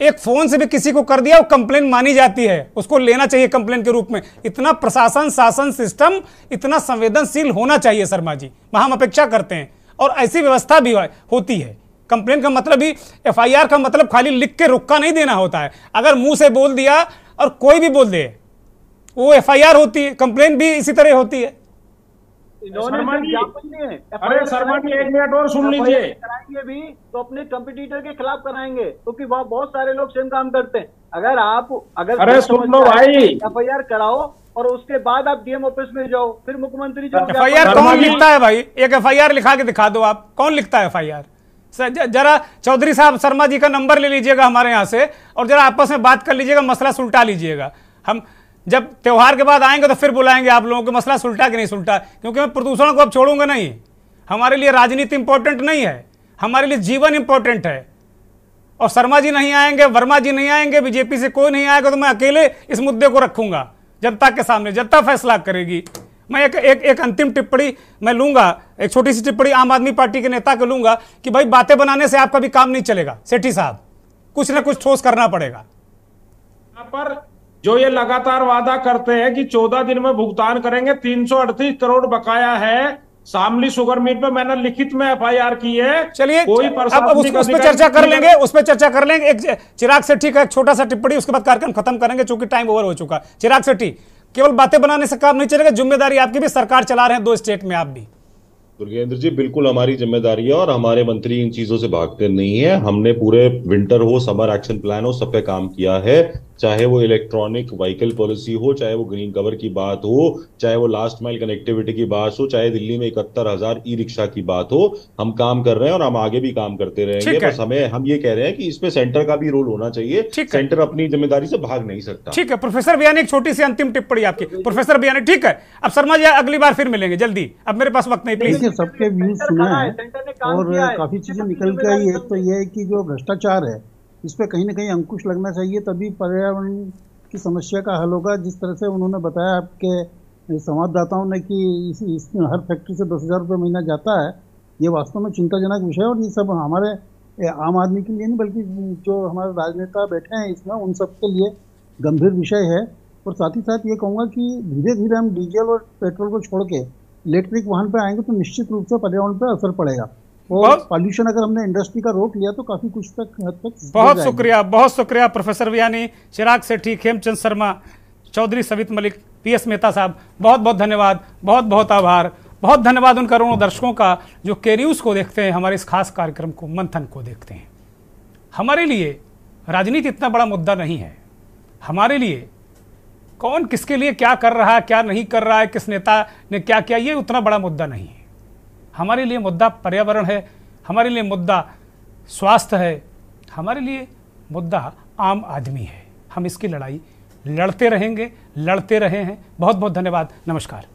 एक फोन से भी किसी को कर दिया, वो कंप्लेंट मानी जाती है, उसको लेना चाहिए कंप्लेंट के रूप में। इतना प्रशासन, शासन सिस्टम इतना संवेदनशील होना चाहिए शर्मा जी, हम अपेक्षा करते हैं, और ऐसी व्यवस्था भी होती है। कंप्लेंट का मतलब ही, एफआईआर का मतलब खाली लिख के रुक्का नहीं देना होता है। अगर मुंह से बोल दिया और कोई भी बोल दे, वो एफआईआर होती है, कंप्लेंट भी इसी तरह होती है। अरे शर्मा जी, 1 मिनट और सुन लीजिए। कराएंगे भी तो अपने कंपटीटर के खिलाफ कराएंगे, क्योंकि वहाँ बहुत सारे लोग सेम काम करते हैं। अगर सुन लो भाई, एफआईआर कराओ और उसके बाद आप डीएम ऑफिस में जाओ, फिर मुख्यमंत्री जी। एफआईआर कौन लिखता है भाई? एक एफआईआर लिखा के दिखा दो आप, कौन लिखता है एफआईआर? जरा चौधरी साहब, शर्मा जी का नंबर ले लीजिएगा हमारे यहाँ से, और जरा आपस में बात कर लीजिएगा, मसला सुलटा लीजिएगा। हम जब त्योहार के बाद आएंगे तो फिर बुलाएंगे आप लोगों को, मसला सुलटा कि नहीं सुलटा, क्योंकि मैं प्रदूषण को अब छोड़ूंगा नहीं। हमारे लिए राजनीति इंपॉर्टेंट नहीं है, हमारे लिए जीवन इंपॉर्टेंट है। और शर्मा जी नहीं आएंगे, वर्मा जी नहीं आएंगे, बीजेपी से कोई नहीं आएगा, तो मैं अकेले इस मुद्दे को रखूंगा जनता के सामने, जनता फैसला करेगी। मैं एक अंतिम टिप्पणी मैं लूंगा, एक छोटी सी टिप्पणी आम आदमी पार्टी के नेता को लूंगा कि भाई बातें बनाने से आपका भी काम नहीं चलेगा सेठी साहब, कुछ ना कुछ ठोस करना पड़ेगा। यहाँ पर जो ये लगातार वादा करते हैं कि 14 दिन में भुगतान करेंगे, 338 करोड़ बकाया है शामली शुगर मिल पे, मैंने लिखित में FIR की है। चलिए कोई अब उस पर चर्चा कर लेंगे, उस पर चर्चा कर लेंगे। एक चिराग सेठी का एक छोटा सा टिप्पणी, उसके बाद कार्यक्रम खत्म करेंगे चूंकि टाइम ओवर हो चुका। चिराग सेठी, केवल बातें बनाने से काम नहीं चलेगा, जिम्मेदारी आपकी भी, सरकार चला रहे हैं 2 स्टेट में आप भी। दुर्गेंद्र जी, बिल्कुल हमारी जिम्मेदारी है और हमारे मंत्री इन चीजों से भागते नहीं है। हमने पूरे विंटर हो, समर एक्शन प्लान हो, सब पे काम किया है, चाहे वो इलेक्ट्रॉनिक व्हीकल पॉलिसी हो, चाहे वो ग्रीन कवर की बात हो, चाहे वो लास्ट माइल कनेक्टिविटी की बात हो, चाहे दिल्ली में 71,000 ई रिक्शा की बात हो। हम काम कर रहे हैं और हम आगे भी काम करते रहेंगे। बस हम ये कह रहे हैं कि इसमें सेंटर का भी रोल होना चाहिए, सेंटर अपनी जिम्मेदारी से भाग नहीं सकता। ठीक है प्रोफेसर बियानी, एक छोटी सी अंतिम टिप्पणी आपकी। प्रोफेसर बियानी, ठीक है, अब शर्मा जी अगली बार फिर मिलेंगे जल्दी, अब मेरे पास वक्त नहीं, प्लीज। सबके व्यूज सुना है और काफी चीजें निकल के आई। एक तो ये है कि जो भ्रष्टाचार है इस पे कहीं ना कहीं अंकुश लगना चाहिए, तभी पर्यावरण की समस्या का हल होगा। जिस तरह से उन्होंने बताया आपके संवाददाताओं ने कि इसमें हर फैक्ट्री से 10,000 रुपये महीना जाता है, ये वास्तव में चिंताजनक विषय है। और ये सब हमारे आम आदमी के लिए नहीं बल्कि जो हमारे राजनेता बैठे हैं इसमें उन सब के लिए गंभीर विषय है। और साथ ही साथ ये कहूँगा कि धीरे धीरे हम डीजल और पेट्रोल को छोड़ के इलेक्ट्रिक वाहन पे आएंगे तो निश्चित रूप से पर्यावरण पे असर पड़ेगा। और पॉल्यूशन अगर हमने इंडस्ट्री का रोक लिया तो काफी कुछ तक हद तक। बहुत शुक्रिया प्रोफेसर बियानी, चिराग सेठी, खेमचंद शर्मा, चौधरी सवित मलिक, PS मेहता साहब, बहुत बहुत धन्यवाद, बहुत बहुत आभार। बहुत धन्यवाद उन करोड़ों दर्शकों का जो के-न्यूज़ को देखते हैं, हमारे इस खास कार्यक्रम को, मंथन को देखते हैं। हमारे लिए राजनीति इतना बड़ा मुद्दा नहीं है। हमारे लिए कौन किसके लिए क्या कर रहा है, क्या नहीं कर रहा है, किस नेता ने क्या किया, ये उतना बड़ा मुद्दा नहीं है। हमारे लिए मुद्दा पर्यावरण है, हमारे लिए मुद्दा स्वास्थ्य है, हमारे लिए मुद्दा आम आदमी है। हम इसकी लड़ाई लड़ते रहेंगे, लड़ते रहे हैं। बहुत बहुत धन्यवाद, नमस्कार।